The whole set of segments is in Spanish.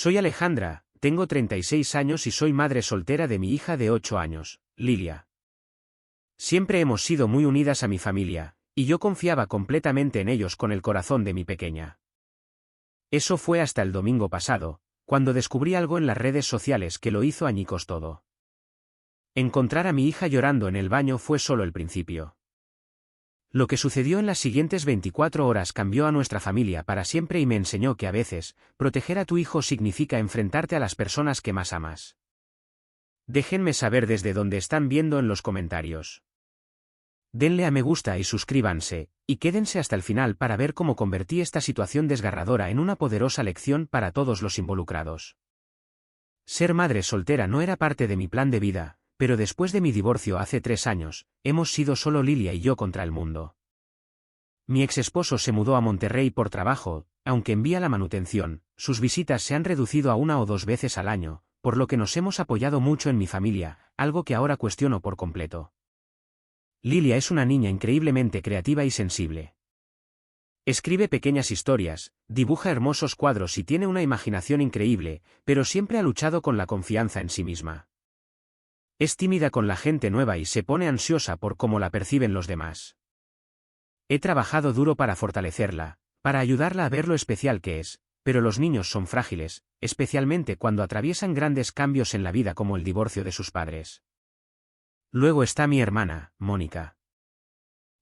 Soy Alejandra, tengo 36 años y soy madre soltera de mi hija de 8 años, Lilia. Siempre hemos sido muy unidas a mi familia, y yo confiaba completamente en ellos con el corazón de mi pequeña. Eso fue hasta el domingo pasado, cuando descubrí algo en las redes sociales que lo hizo añicos todo. Encontrar a mi hija llorando en el baño fue solo el principio. Lo que sucedió en las siguientes 24 horas cambió a nuestra familia para siempre y me enseñó que a veces, proteger a tu hijo significa enfrentarte a las personas que más amas. Déjenme saber desde dónde están viendo en los comentarios. Denle a me gusta y suscríbanse, y quédense hasta el final para ver cómo convertí esta situación desgarradora en una poderosa lección para todos los involucrados. Ser madre soltera no era parte de mi plan de vida, pero después de mi divorcio hace 3 años, hemos sido solo Lilia y yo contra el mundo. Mi exesposo se mudó a Monterrey por trabajo, aunque envía la manutención, sus visitas se han reducido a 1 o 2 veces al año, por lo que nos hemos apoyado mucho en mi familia, algo que ahora cuestiono por completo. Lilia es una niña increíblemente creativa y sensible. Escribe pequeñas historias, dibuja hermosos cuadros y tiene una imaginación increíble, pero siempre ha luchado con la confianza en sí misma. Es tímida con la gente nueva y se pone ansiosa por cómo la perciben los demás. He trabajado duro para fortalecerla, para ayudarla a ver lo especial que es, pero los niños son frágiles, especialmente cuando atraviesan grandes cambios en la vida como el divorcio de sus padres. Luego está mi hermana, Mónica.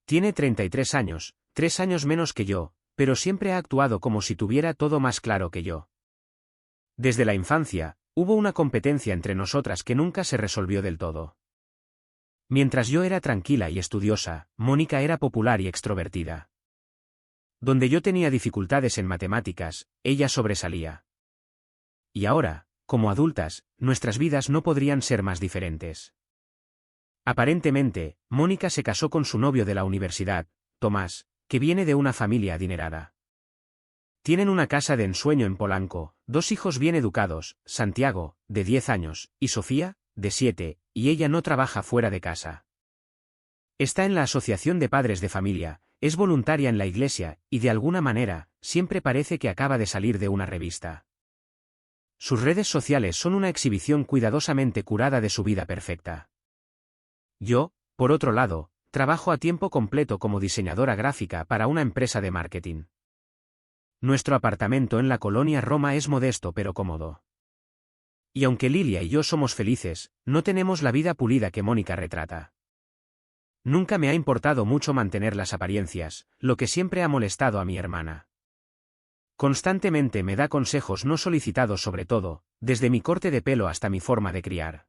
Tiene 33 años, 3 años menos que yo, pero siempre ha actuado como si tuviera todo más claro que yo. Desde la infancia, hubo una competencia entre nosotras que nunca se resolvió del todo. Mientras yo era tranquila y estudiosa, Mónica era popular y extrovertida. Donde yo tenía dificultades en matemáticas, ella sobresalía. Y ahora, como adultas, nuestras vidas no podrían ser más diferentes. Aparentemente, Mónica se casó con su novio de la universidad, Tomás, que viene de una familia adinerada. Tienen una casa de ensueño en Polanco, 2 hijos bien educados, Santiago, de 10 años, y Sofía, de 7, y ella no trabaja fuera de casa. Está en la Asociación de Padres de Familia, es voluntaria en la iglesia, y de alguna manera, siempre parece que acaba de salir de una revista. Sus redes sociales son una exhibición cuidadosamente curada de su vida perfecta. Yo, por otro lado, trabajo a tiempo completo como diseñadora gráfica para una empresa de marketing. Nuestro apartamento en la colonia Roma es modesto pero cómodo. Y aunque Lilia y yo somos felices, no tenemos la vida pulida que Mónica retrata. Nunca me ha importado mucho mantener las apariencias, lo que siempre ha molestado a mi hermana. Constantemente me da consejos no solicitados sobre todo, desde mi corte de pelo hasta mi forma de criar.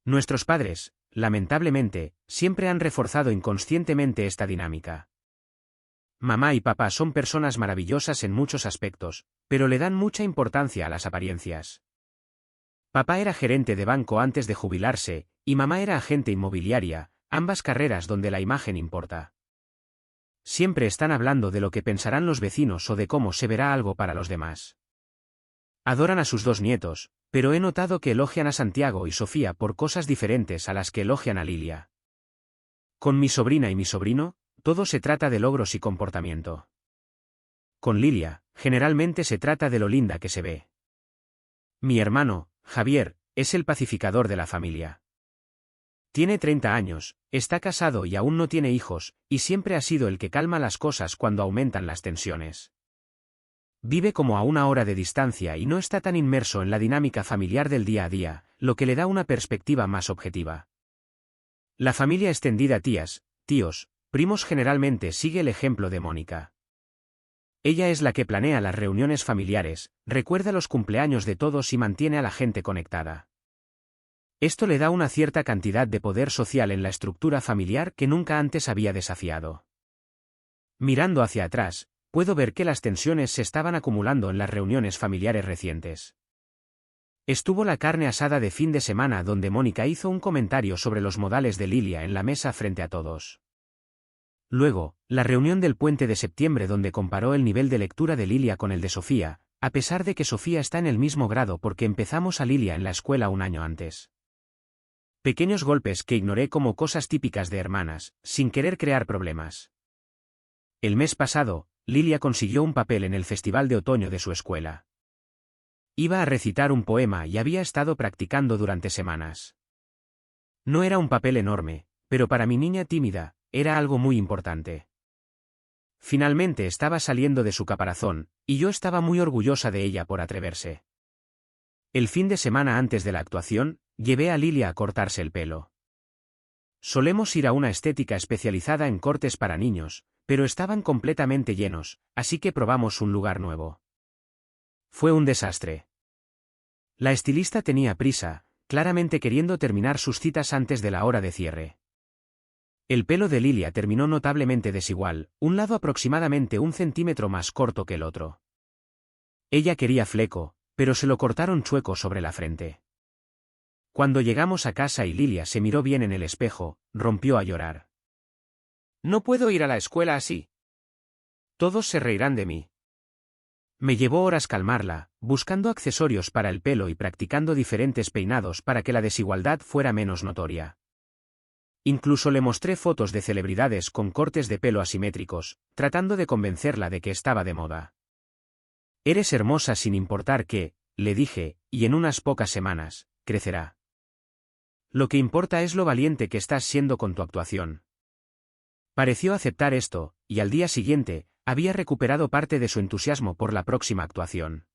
Nuestros padres, lamentablemente, siempre han reforzado inconscientemente esta dinámica. Mamá y papá son personas maravillosas en muchos aspectos, pero le dan mucha importancia a las apariencias. Papá era gerente de banco antes de jubilarse, y mamá era agente inmobiliaria, ambas carreras donde la imagen importa. Siempre están hablando de lo que pensarán los vecinos o de cómo se verá algo para los demás. Adoran a sus 2 nietos, pero he notado que elogian a Santiago y Sofía por cosas diferentes a las que elogian a Lilia. Con mi sobrina y mi sobrino, todo se trata de logros y comportamiento. Con Lilia, generalmente se trata de lo linda que se ve. Mi hermano, Javier, es el pacificador de la familia. Tiene 30 años, está casado y aún no tiene hijos, y siempre ha sido el que calma las cosas cuando aumentan las tensiones. Vive como a 1 hora de distancia y no está tan inmerso en la dinámica familiar del día a día, lo que le da una perspectiva más objetiva. La familia extendida, tías, tíos, primos generalmente sigue el ejemplo de Mónica. Ella es la que planea las reuniones familiares, recuerda los cumpleaños de todos y mantiene a la gente conectada. Esto le da una cierta cantidad de poder social en la estructura familiar que nunca antes había desafiado. Mirando hacia atrás, puedo ver que las tensiones se estaban acumulando en las reuniones familiares recientes. Estuvo la carne asada de fin de semana donde Mónica hizo un comentario sobre los modales de Lilia en la mesa frente a todos. Luego, la reunión del puente de septiembre donde comparó el nivel de lectura de Lilia con el de Sofía, a pesar de que Sofía está en el mismo grado porque empezamos a Lilia en la escuela 1 año antes. Pequeños golpes que ignoré como cosas típicas de hermanas, sin querer crear problemas. El mes pasado, Lilia consiguió un papel en el festival de otoño de su escuela. Iba a recitar un poema y había estado practicando durante semanas. No era un papel enorme, pero para mi niña tímida, era algo muy importante. Finalmente estaba saliendo de su caparazón, y yo estaba muy orgullosa de ella por atreverse. El fin de semana antes de la actuación, llevé a Lilia a cortarse el pelo. Solemos ir a una estética especializada en cortes para niños, pero estaban completamente llenos, así que probamos un lugar nuevo. Fue un desastre. La estilista tenía prisa, claramente queriendo terminar sus citas antes de la hora de cierre. El pelo de Lilia terminó notablemente desigual, un lado aproximadamente 1 centímetro más corto que el otro. Ella quería fleco, pero se lo cortaron chueco sobre la frente. Cuando llegamos a casa y Lilia se miró bien en el espejo, rompió a llorar. «No puedo ir a la escuela así. Todos se reirán de mí». Me llevó horas calmarla, buscando accesorios para el pelo y practicando diferentes peinados para que la desigualdad fuera menos notoria. Incluso le mostré fotos de celebridades con cortes de pelo asimétricos, tratando de convencerla de que estaba de moda. «Eres hermosa sin importar qué», le dije, «y en unas pocas semanas, crecerá. Lo que importa es lo valiente que estás siendo con tu actuación». Pareció aceptar esto, y al día siguiente, había recuperado parte de su entusiasmo por la próxima actuación.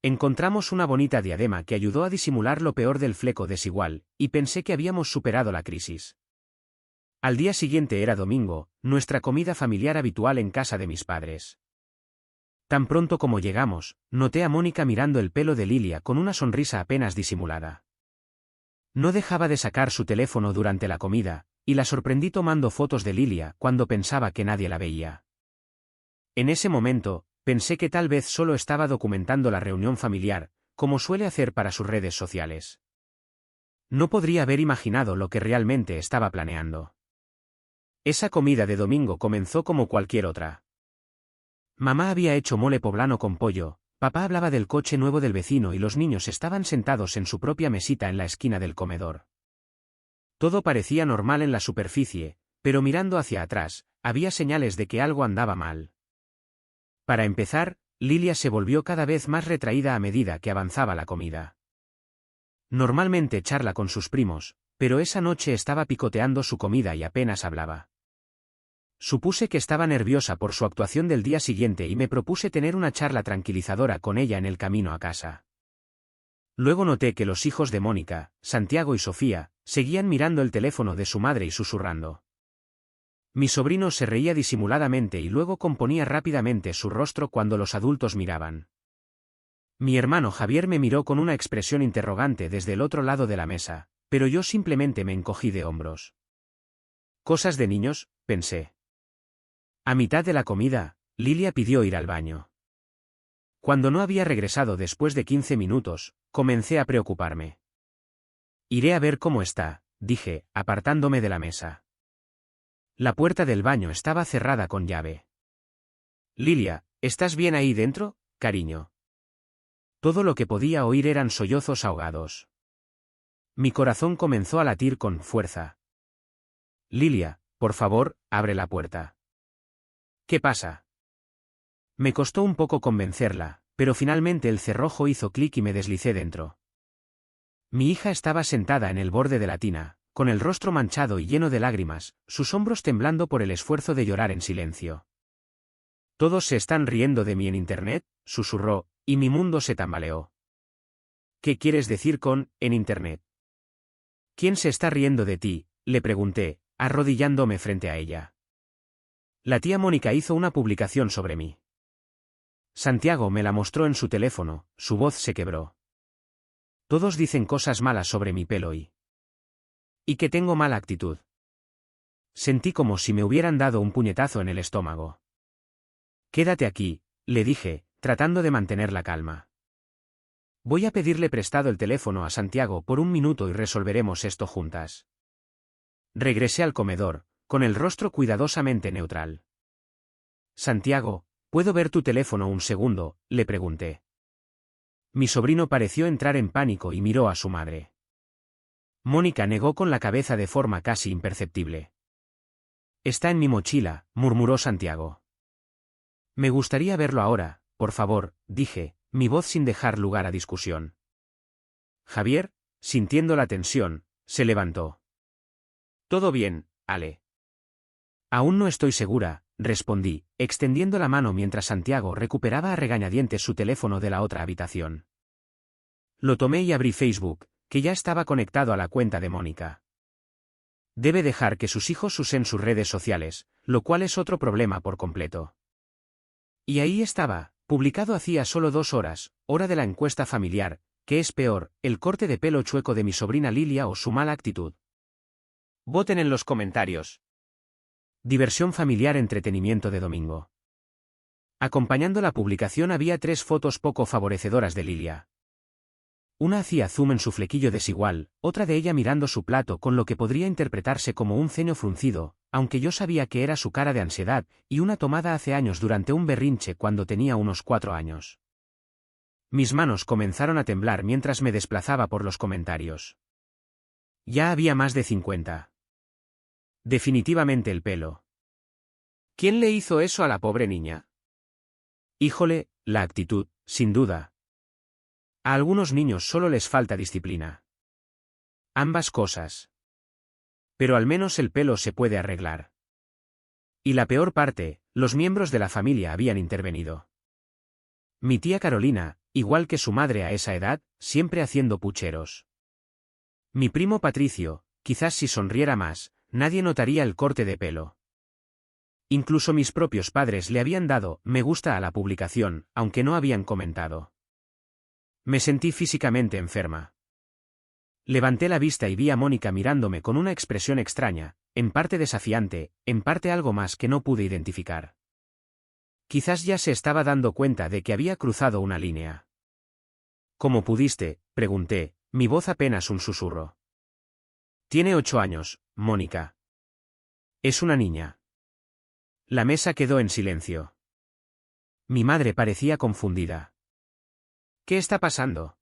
Encontramos una bonita diadema que ayudó a disimular lo peor del fleco desigual, y pensé que habíamos superado la crisis. Al día siguiente era domingo, nuestra comida familiar habitual en casa de mis padres. Tan pronto como llegamos, noté a Mónica mirando el pelo de Lilia con una sonrisa apenas disimulada. No dejaba de sacar su teléfono durante la comida, y la sorprendí tomando fotos de Lilia cuando pensaba que nadie la veía. En ese momento, pensé que tal vez solo estaba documentando la reunión familiar, como suele hacer para sus redes sociales. No podría haber imaginado lo que realmente estaba planeando. Esa comida de domingo comenzó como cualquier otra. Mamá había hecho mole poblano con pollo, papá hablaba del coche nuevo del vecino y los niños estaban sentados en su propia mesita en la esquina del comedor. Todo parecía normal en la superficie, pero mirando hacia atrás, había señales de que algo andaba mal. Para empezar, Lilia se volvió cada vez más retraída a medida que avanzaba la comida. Normalmente charla con sus primos, pero esa noche estaba picoteando su comida y apenas hablaba. Supuse que estaba nerviosa por su actuación del día siguiente y me propuse tener una charla tranquilizadora con ella en el camino a casa. Luego noté que los hijos de Mónica, Santiago y Sofía, seguían mirando el teléfono de su madre y susurrando. Mi sobrino se reía disimuladamente y luego componía rápidamente su rostro cuando los adultos miraban. Mi hermano Javier me miró con una expresión interrogante desde el otro lado de la mesa, pero yo simplemente me encogí de hombros. Cosas de niños, pensé. A mitad de la comida, Lilia pidió ir al baño. Cuando no había regresado después de 15 minutos, comencé a preocuparme. Iré a ver cómo está, dije, apartándome de la mesa. La puerta del baño estaba cerrada con llave. Lilia, ¿estás bien ahí dentro, cariño? Todo lo que podía oír eran sollozos ahogados. Mi corazón comenzó a latir con fuerza. Lilia, por favor, abre la puerta. ¿Qué pasa? Me costó un poco convencerla, pero finalmente el cerrojo hizo clic y me deslicé dentro. Mi hija estaba sentada en el borde de la tina, con el rostro manchado y lleno de lágrimas, sus hombros temblando por el esfuerzo de llorar en silencio. «Todos se están riendo de mí en internet», susurró, y mi mundo se tambaleó. «¿Qué quieres decir con en internet?» «¿Quién se está riendo de ti?», le pregunté, arrodillándome frente a ella. La tía Mónica hizo una publicación sobre mí. Santiago me la mostró en su teléfono, su voz se quebró. «Todos dicen cosas malas sobre mi pelo y que tengo mala actitud». Sentí como si me hubieran dado un puñetazo en el estómago. «Quédate aquí», le dije, tratando de mantener la calma. «Voy a pedirle prestado el teléfono a Santiago por 1 minuto y resolveremos esto juntas». Regresé al comedor, con el rostro cuidadosamente neutral. «Santiago, ¿puedo ver tu teléfono un segundo?», le pregunté. Mi sobrino pareció entrar en pánico y miró a su madre. Mónica negó con la cabeza de forma casi imperceptible. «Está en mi mochila», murmuró Santiago. «Me gustaría verlo ahora, por favor», dije, mi voz sin dejar lugar a discusión. Javier, sintiendo la tensión, se levantó. «Todo bien, Ale». «Aún no estoy segura», respondí, extendiendo la mano mientras Santiago recuperaba a regañadientes su teléfono de la otra habitación. Lo tomé y abrí Facebook, que ya estaba conectado a la cuenta de Mónica. Debe dejar que sus hijos usen sus redes sociales, lo cual es otro problema por completo. Y ahí estaba, publicado hacía solo 2 horas, hora de la encuesta familiar. ¿Qué es peor, el corte de pelo chueco de mi sobrina Lilia o su mala actitud? Voten en los comentarios. Diversión familiar, entretenimiento de domingo. Acompañando la publicación había 3 fotos poco favorecedoras de Lilia. Una hacía zoom en su flequillo desigual, otra de ella mirando su plato con lo que podría interpretarse como un ceño fruncido, aunque yo sabía que era su cara de ansiedad, y una tomada hace años durante un berrinche cuando tenía unos 4 años. Mis manos comenzaron a temblar mientras me desplazaba por los comentarios. Ya había más de 50. Definitivamente el pelo. ¿Quién le hizo eso a la pobre niña? Híjole, la actitud, sin duda. A algunos niños solo les falta disciplina. Ambas cosas. Pero al menos el pelo se puede arreglar. Y la peor parte, los miembros de la familia habían intervenido. Mi tía Carolina, igual que su madre a esa edad, siempre haciendo pucheros. Mi primo Patricio, quizás si sonriera más, nadie notaría el corte de pelo. Incluso mis propios padres le habían dado me gusta a la publicación, aunque no habían comentado. Me sentí físicamente enferma. Levanté la vista y vi a Mónica mirándome con una expresión extraña, en parte desafiante, en parte algo más que no pude identificar. Quizás ya se estaba dando cuenta de que había cruzado una línea. ¿Cómo pudiste?, pregunté, mi voz apenas un susurro. Tiene 8 años, Mónica. Es una niña. La mesa quedó en silencio. Mi madre parecía confundida. ¿Qué está pasando?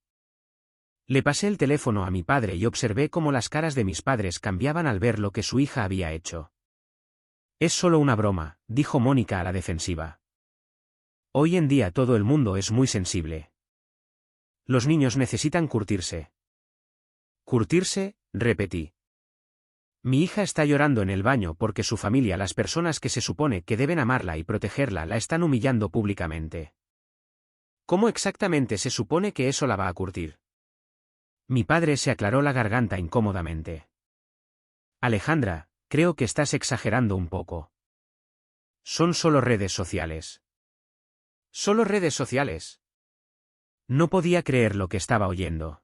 Le pasé el teléfono a mi padre y observé cómo las caras de mis padres cambiaban al ver lo que su hija había hecho. Es solo una broma, dijo Mónica a la defensiva. Hoy en día todo el mundo es muy sensible. Los niños necesitan curtirse. ¿Curtirse?, repetí. Mi hija está llorando en el baño porque su familia, las personas que se supone que deben amarla y protegerla, la están humillando públicamente. ¿Cómo exactamente se supone que eso la va a curtir? Mi padre se aclaró la garganta incómodamente. Alejandra, creo que estás exagerando un poco. Son solo redes sociales. ¿Solo redes sociales? No podía creer lo que estaba oyendo.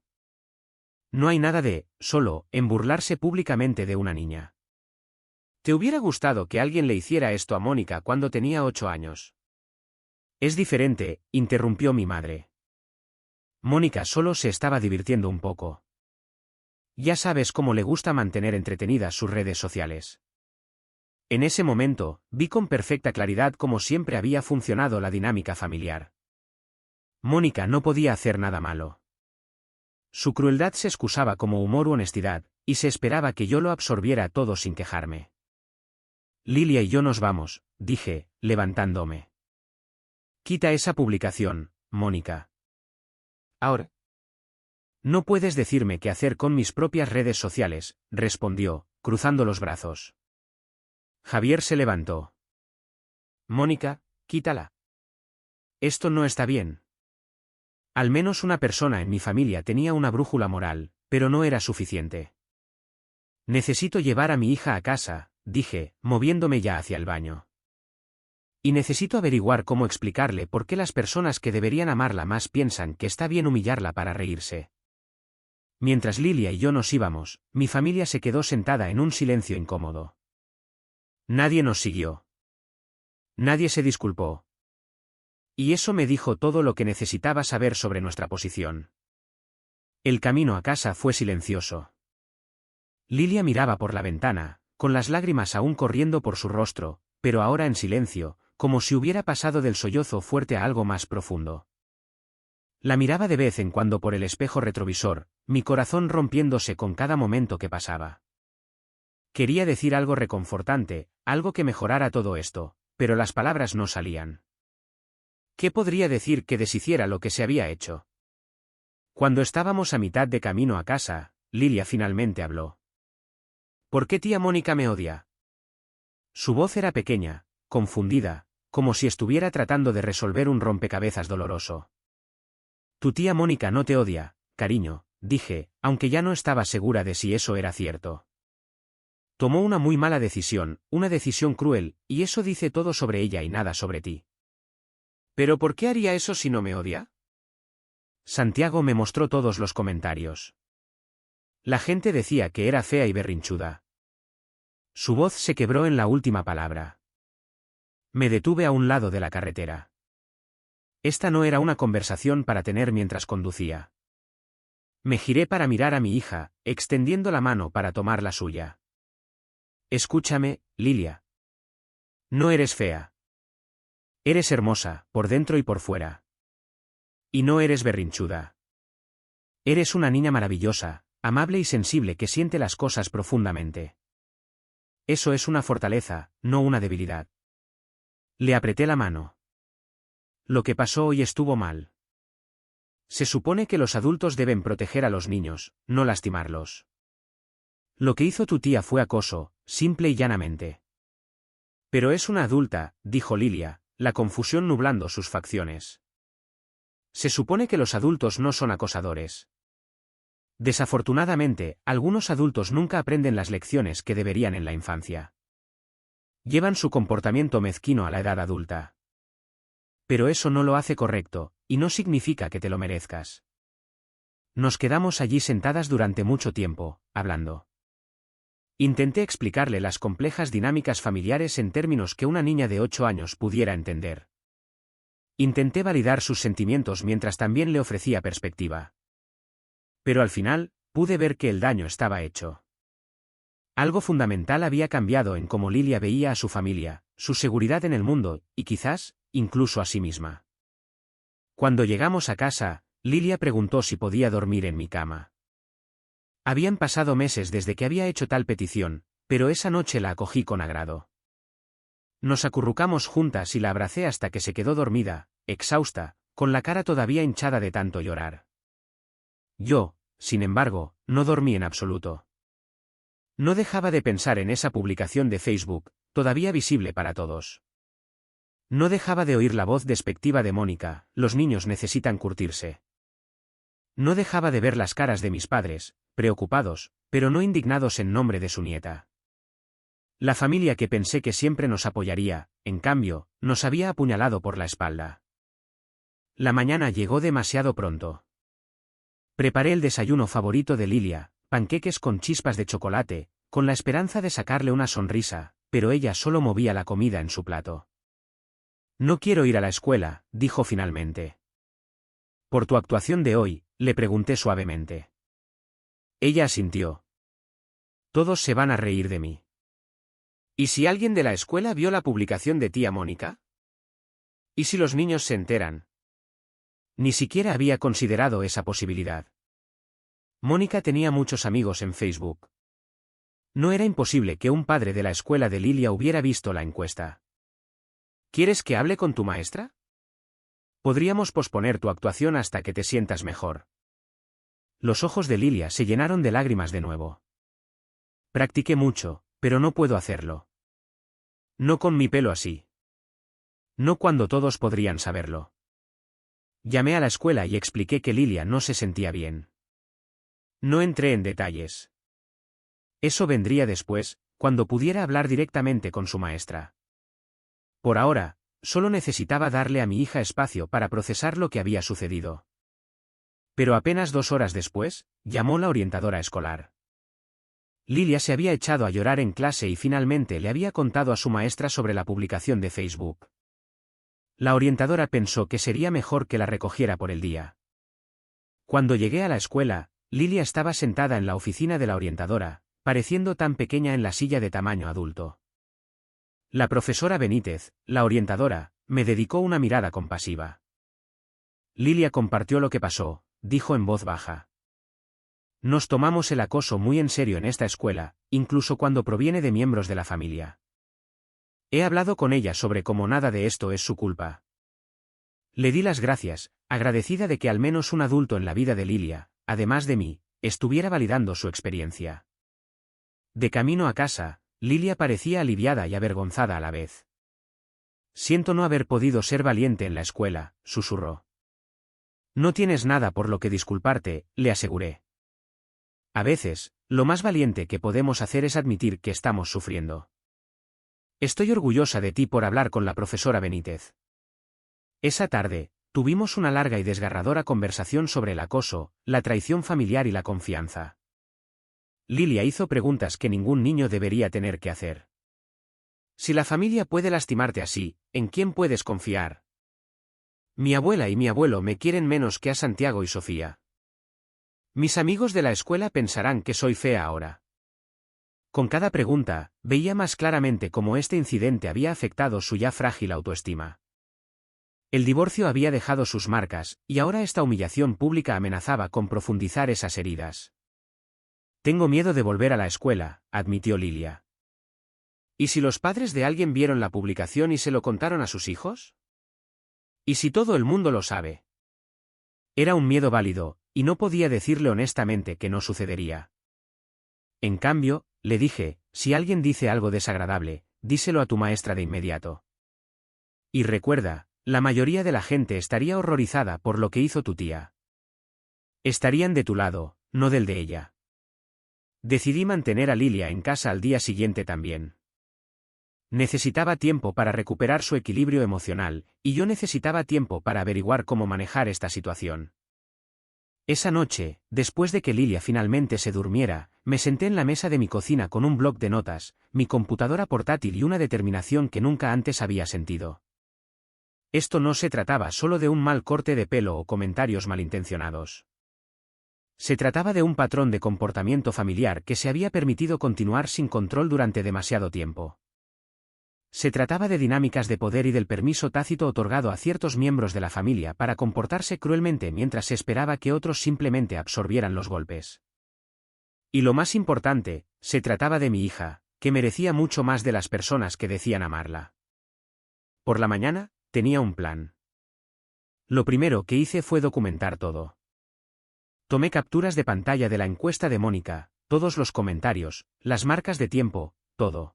No hay nada de, solo, en burlarse públicamente de una niña. ¿Te hubiera gustado que alguien le hiciera esto a Mónica cuando tenía 8 años? Es diferente, interrumpió mi madre. Mónica solo se estaba divirtiendo un poco. Ya sabes cómo le gusta mantener entretenidas sus redes sociales. En ese momento, vi con perfecta claridad cómo siempre había funcionado la dinámica familiar. Mónica no podía hacer nada malo. Su crueldad se excusaba como humor u honestidad, y se esperaba que yo lo absorbiera todo sin quejarme. Lilia y yo nos vamos, dije, levantándome. Quita esa publicación, Mónica. Ahora. No puedes decirme qué hacer con mis propias redes sociales, respondió, cruzando los brazos. Javier se levantó. Mónica, quítala. Esto no está bien. Al menos una persona en mi familia tenía una brújula moral, pero no era suficiente. Necesito llevar a mi hija a casa, dije, moviéndome ya hacia el baño. Y necesito averiguar cómo explicarle por qué las personas que deberían amarla más piensan que está bien humillarla para reírse. Mientras Lilia y yo nos íbamos, mi familia se quedó sentada en un silencio incómodo. Nadie nos siguió. Nadie se disculpó. Y eso me dijo todo lo que necesitaba saber sobre nuestra posición. El camino a casa fue silencioso. Lilia miraba por la ventana, con las lágrimas aún corriendo por su rostro, pero ahora en silencio, como si hubiera pasado del sollozo fuerte a algo más profundo. La miraba de vez en cuando por el espejo retrovisor, mi corazón rompiéndose con cada momento que pasaba. Quería decir algo reconfortante, algo que mejorara todo esto, pero las palabras no salían. ¿Qué podría decir que deshiciera lo que se había hecho? Cuando estábamos a mitad de camino a casa, Lilia finalmente habló. ¿Por qué tía Mónica me odia? Su voz era pequeña, confundida, como si estuviera tratando de resolver un rompecabezas doloroso. Tu tía Mónica no te odia, cariño, dije, aunque ya no estaba segura de si eso era cierto. Tomó una muy mala decisión, una decisión cruel, y eso dice todo sobre ella y nada sobre ti. ¿Pero por qué haría eso si no me odia? Santiago me mostró todos los comentarios. La gente decía que era fea y berrinchuda. Su voz se quebró en la última palabra. Me detuve a un lado de la carretera. Esta no era una conversación para tener mientras conducía. Me giré para mirar a mi hija, extendiendo la mano para tomar la suya. Escúchame, Lilia. No eres fea. Eres hermosa, por dentro y por fuera. Y no eres berrinchuda. Eres una niña maravillosa, amable y sensible que siente las cosas profundamente. Eso es una fortaleza, no una debilidad. Le apreté la mano. Lo que pasó hoy estuvo mal. Se supone que los adultos deben proteger a los niños, no lastimarlos. Lo que hizo tu tía fue acoso, simple y llanamente. Pero es una adulta, dijo Lilia, la confusión nublando sus facciones. Se supone que los adultos no son acosadores. Desafortunadamente, algunos adultos nunca aprenden las lecciones que deberían en la infancia. Llevan su comportamiento mezquino a la edad adulta. Pero eso no lo hace correcto, y no significa que te lo merezcas. Nos quedamos allí sentadas durante mucho tiempo, hablando. Intenté explicarle las complejas dinámicas familiares en términos que una niña de 8 años pudiera entender. Intenté validar sus sentimientos mientras también le ofrecía perspectiva. Pero al final, pude ver que el daño estaba hecho. Algo fundamental había cambiado en cómo Lilia veía a su familia, su seguridad en el mundo, y quizás, incluso a sí misma. Cuando llegamos a casa, Lilia preguntó si podía dormir en mi cama. Habían pasado meses desde que había hecho tal petición, pero esa noche la acogí con agrado. Nos acurrucamos juntas y la abracé hasta que se quedó dormida, exhausta, con la cara todavía hinchada de tanto llorar. Yo, sin embargo, no dormí en absoluto. No dejaba de pensar en esa publicación de Facebook, todavía visible para todos. No dejaba de oír la voz despectiva de Mónica, los niños necesitan curtirse. No dejaba de ver las caras de mis padres, preocupados, pero no indignados en nombre de su nieta. La familia que pensé que siempre nos apoyaría, en cambio, nos había apuñalado por la espalda. La mañana llegó demasiado pronto. Preparé el desayuno favorito de Lilia, panqueques con chispas de chocolate, con la esperanza de sacarle una sonrisa, pero ella solo movía la comida en su plato. No quiero ir a la escuela, dijo finalmente. Por tu actuación de hoy, le pregunté suavemente. Ella asintió. Todos se van a reír de mí. ¿Y si alguien de la escuela vio la publicación de tía Mónica? ¿Y si los niños se enteran? Ni siquiera había considerado esa posibilidad. Mónica tenía muchos amigos en Facebook. No era imposible que un padre de la escuela de Lilia hubiera visto la encuesta. ¿Quieres que hable con tu maestra? Podríamos posponer tu actuación hasta que te sientas mejor. Los ojos de Lilia se llenaron de lágrimas de nuevo. Practiqué mucho, pero no puedo hacerlo. No con mi pelo así. No cuando todos podrían saberlo. Llamé a la escuela y expliqué que Lilia no se sentía bien. No entré en detalles. Eso vendría después, cuando pudiera hablar directamente con su maestra. Por ahora, solo necesitaba darle a mi hija espacio para procesar lo que había sucedido. Pero apenas 2 horas después, llamó la orientadora escolar. Lilia se había echado a llorar en clase y finalmente le había contado a su maestra sobre la publicación de Facebook. La orientadora pensó que sería mejor que la recogiera por el día. Cuando llegué a la escuela, Lilia estaba sentada en la oficina de la orientadora, pareciendo tan pequeña en la silla de tamaño adulto. La profesora Benítez, la orientadora, me dedicó una mirada compasiva. Lilia compartió lo que pasó, dijo en voz baja. Nos tomamos el acoso muy en serio en esta escuela, incluso cuando proviene de miembros de la familia. He hablado con ella sobre cómo nada de esto es su culpa. Le di las gracias, agradecida de que al menos un adulto en la vida de Lilia, además de mí, estuviera validando su experiencia. De camino a casa, Lilia parecía aliviada y avergonzada a la vez. Siento no haber podido ser valiente en la escuela, susurró. No tienes nada por lo que disculparte, le aseguré. A veces, lo más valiente que podemos hacer es admitir que estamos sufriendo. Estoy orgullosa de ti por hablar con la profesora Benítez. Esa tarde, tuvimos una larga y desgarradora conversación sobre el acoso, la traición familiar y la confianza. Lilia hizo preguntas que ningún niño debería tener que hacer. Si la familia puede lastimarte así, ¿en quién puedes confiar? Mi abuela y mi abuelo me quieren menos que a Santiago y Sofía. Mis amigos de la escuela pensarán que soy fea ahora. Con cada pregunta, veía más claramente cómo este incidente había afectado su ya frágil autoestima. El divorcio había dejado sus marcas, y ahora esta humillación pública amenazaba con profundizar esas heridas. Tengo miedo de volver a la escuela, admitió Lilia. ¿Y si los padres de alguien vieron la publicación y se lo contaron a sus hijos? ¿Y si todo el mundo lo sabe? Era un miedo válido, y no podía decirle honestamente que no sucedería. En cambio, le dije, si alguien dice algo desagradable, díselo a tu maestra de inmediato. Y recuerda, la mayoría de la gente estaría horrorizada por lo que hizo tu tía. Estarían de tu lado, no del de ella. Decidí mantener a Lilia en casa al día siguiente también. Necesitaba tiempo para recuperar su equilibrio emocional, y yo necesitaba tiempo para averiguar cómo manejar esta situación. Esa noche, después de que Lilia finalmente se durmiera, me senté en la mesa de mi cocina con un bloc de notas, mi computadora portátil y una determinación que nunca antes había sentido. Esto no se trataba solo de un mal corte de pelo o comentarios malintencionados. Se trataba de un patrón de comportamiento familiar que se había permitido continuar sin control durante demasiado tiempo. Se trataba de dinámicas de poder y del permiso tácito otorgado a ciertos miembros de la familia para comportarse cruelmente mientras se esperaba que otros simplemente absorbieran los golpes. Y lo más importante, se trataba de mi hija, que merecía mucho más de las personas que decían amarla. Por la mañana, tenía un plan. Lo primero que hice fue documentar todo. Tomé capturas de pantalla de la encuesta de Mónica, todos los comentarios, las marcas de tiempo, todo.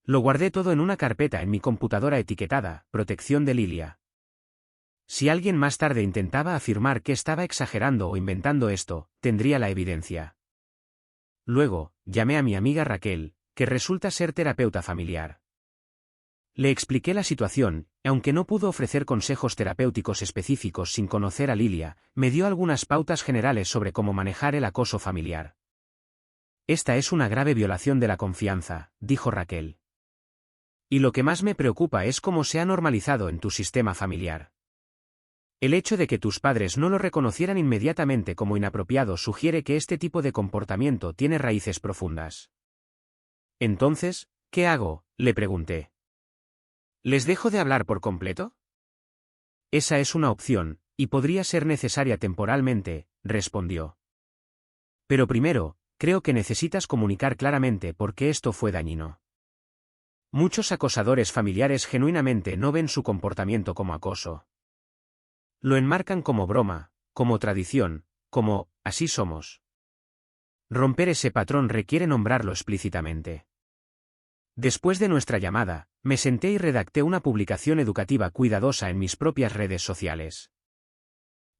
Lo guardé todo en una carpeta en mi computadora etiquetada, Protección de Lilia. Si alguien más tarde intentaba afirmar que estaba exagerando o inventando esto, tendría la evidencia. Luego, llamé a mi amiga Raquel, que resulta ser terapeuta familiar. Le expliqué la situación, y aunque no pudo ofrecer consejos terapéuticos específicos sin conocer a Lilia, me dio algunas pautas generales sobre cómo manejar el acoso familiar. Esta es una grave violación de la confianza, dijo Raquel. Y lo que más me preocupa es cómo se ha normalizado en tu sistema familiar. El hecho de que tus padres no lo reconocieran inmediatamente como inapropiado sugiere que este tipo de comportamiento tiene raíces profundas. Entonces, ¿qué hago?, le pregunté. ¿Les dejo de hablar por completo? Esa es una opción, y podría ser necesaria temporalmente, respondió. Pero primero, creo que necesitas comunicar claramente por qué esto fue dañino. Muchos acosadores familiares genuinamente no ven su comportamiento como acoso. Lo enmarcan como broma, como tradición, como, así somos. Romper ese patrón requiere nombrarlo explícitamente. Después de nuestra llamada, me senté y redacté una publicación educativa cuidadosa en mis propias redes sociales.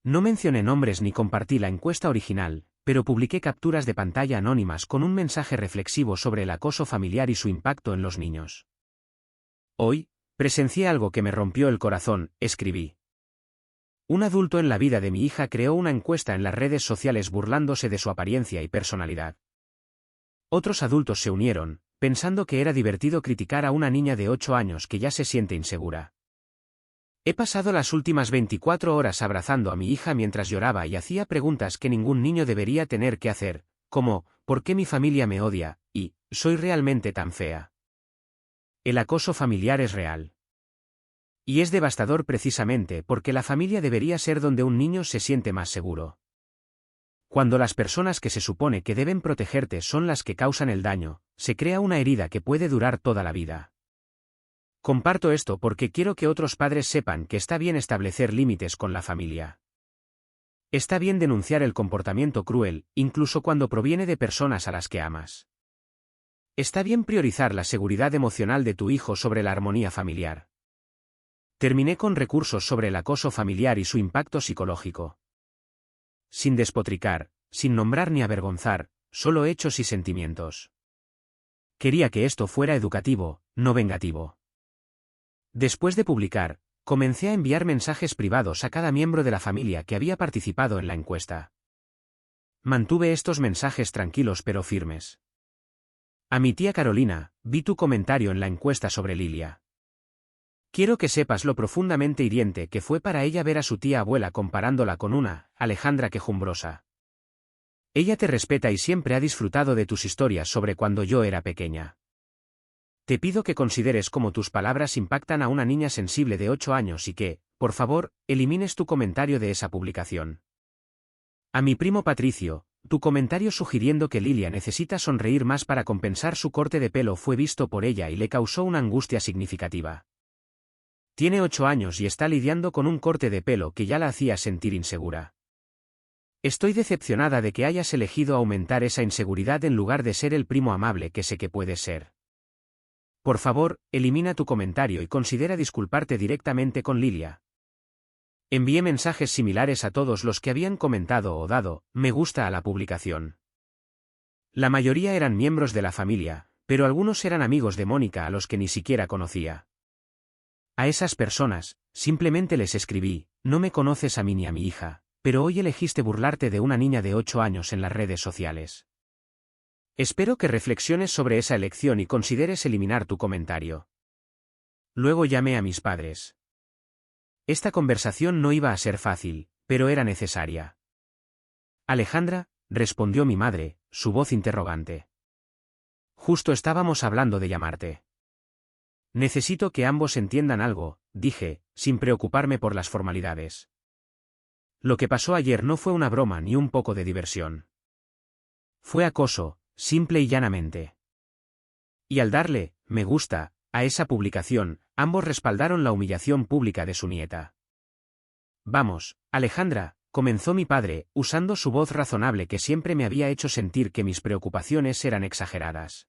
No mencioné nombres ni compartí la encuesta original, pero publiqué capturas de pantalla anónimas con un mensaje reflexivo sobre el acoso familiar y su impacto en los niños. Hoy, presencié algo que me rompió el corazón, escribí. Un adulto en la vida de mi hija creó una encuesta en las redes sociales burlándose de su apariencia y personalidad. Otros adultos se unieron, pensando que era divertido criticar a una niña de 8 años que ya se siente insegura. He pasado las últimas 24 horas abrazando a mi hija mientras lloraba y hacía preguntas que ningún niño debería tener que hacer, como, ¿por qué mi familia me odia? Y, ¿soy realmente tan fea? El acoso familiar es real. Y es devastador precisamente porque la familia debería ser donde un niño se siente más seguro. Cuando las personas que se supone que deben protegerte son las que causan el daño, se crea una herida que puede durar toda la vida. Comparto esto porque quiero que otros padres sepan que está bien establecer límites con la familia. Está bien denunciar el comportamiento cruel, incluso cuando proviene de personas a las que amas. Está bien priorizar la seguridad emocional de tu hijo sobre la armonía familiar. Terminé con recursos sobre el acoso familiar y su impacto psicológico. Sin despotricar, sin nombrar ni avergonzar, solo hechos y sentimientos. Quería que esto fuera educativo, no vengativo. Después de publicar, comencé a enviar mensajes privados a cada miembro de la familia que había participado en la encuesta. Mantuve estos mensajes tranquilos pero firmes. A mi tía Carolina, vi tu comentario en la encuesta sobre Lilia. Quiero que sepas lo profundamente hiriente que fue para ella ver a su tía abuela comparándola con una Alejandra quejumbrosa. Ella te respeta y siempre ha disfrutado de tus historias sobre cuando yo era pequeña. Te pido que consideres cómo tus palabras impactan a una niña sensible de 8 años y que, por favor, elimines tu comentario de esa publicación. A mi primo Patricio, tu comentario sugiriendo que Lilia necesita sonreír más para compensar su corte de pelo fue visto por ella y le causó una angustia significativa. Tiene 8 años y está lidiando con un corte de pelo que ya la hacía sentir insegura. Estoy decepcionada de que hayas elegido aumentar esa inseguridad en lugar de ser el primo amable que sé que puedes ser. Por favor, elimina tu comentario y considera disculparte directamente con Lilia. Envié mensajes similares a todos los que habían comentado o dado me gusta a la publicación. La mayoría eran miembros de la familia, pero algunos eran amigos de Mónica a los que ni siquiera conocía. A esas personas, simplemente les escribí, no me conoces a mí ni a mi hija, pero hoy elegiste burlarte de una niña de 8 años en las redes sociales. Espero que reflexiones sobre esa elección y consideres eliminar tu comentario. Luego llamé a mis padres. Esta conversación no iba a ser fácil, pero era necesaria. Alejandra, respondió mi madre, su voz interrogante. Justo estábamos hablando de llamarte. Necesito que ambos entiendan algo, dije, sin preocuparme por las formalidades. Lo que pasó ayer no fue una broma ni un poco de diversión. Fue acoso, simple y llanamente. Y al darle, me gusta, a esa publicación, ambos respaldaron la humillación pública de su nieta. Vamos, Alejandra, comenzó mi padre, usando su voz razonable que siempre me había hecho sentir que mis preocupaciones eran exageradas.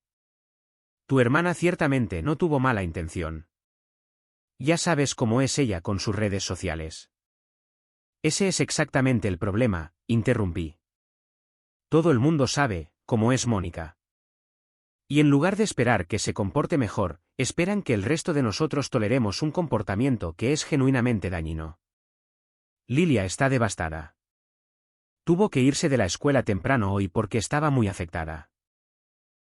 Tu hermana ciertamente no tuvo mala intención. Ya sabes cómo es ella con sus redes sociales. Ese es exactamente el problema, interrumpí. Todo el mundo sabe cómo es Mónica. Y en lugar de esperar que se comporte mejor, esperan que el resto de nosotros toleremos un comportamiento que es genuinamente dañino. Lilia está devastada. Tuvo que irse de la escuela temprano hoy porque estaba muy afectada.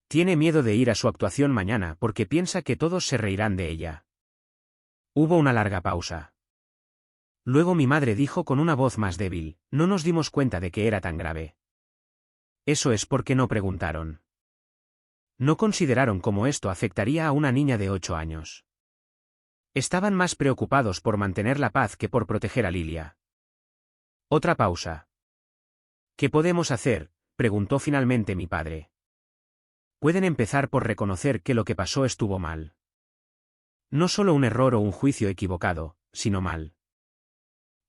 Tiene miedo de ir a su actuación mañana porque piensa que todos se reirán de ella. Hubo una larga pausa. Luego mi madre dijo con una voz más débil, no nos dimos cuenta de que era tan grave. Eso es porque no preguntaron. No consideraron cómo esto afectaría a una niña de 8 años. Estaban más preocupados por mantener la paz que por proteger a Lilia. Otra pausa. ¿Qué podemos hacer?, preguntó finalmente mi padre. Pueden empezar por reconocer que lo que pasó estuvo mal. No solo un error o un juicio equivocado, sino mal.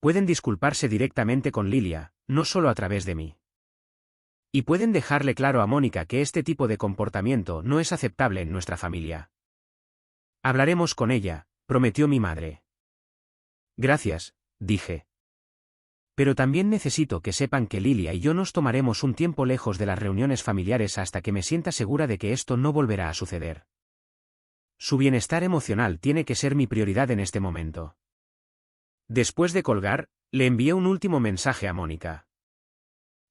Pueden disculparse directamente con Lilia, no solo a través de mí. Y pueden dejarle claro a Mónica que este tipo de comportamiento no es aceptable en nuestra familia. Hablaremos con ella, prometió mi madre. Gracias, dije. Pero también necesito que sepan que Lilia y yo nos tomaremos un tiempo lejos de las reuniones familiares hasta que me sienta segura de que esto no volverá a suceder. Su bienestar emocional tiene que ser mi prioridad en este momento. Después de colgar, le envié un último mensaje a Mónica.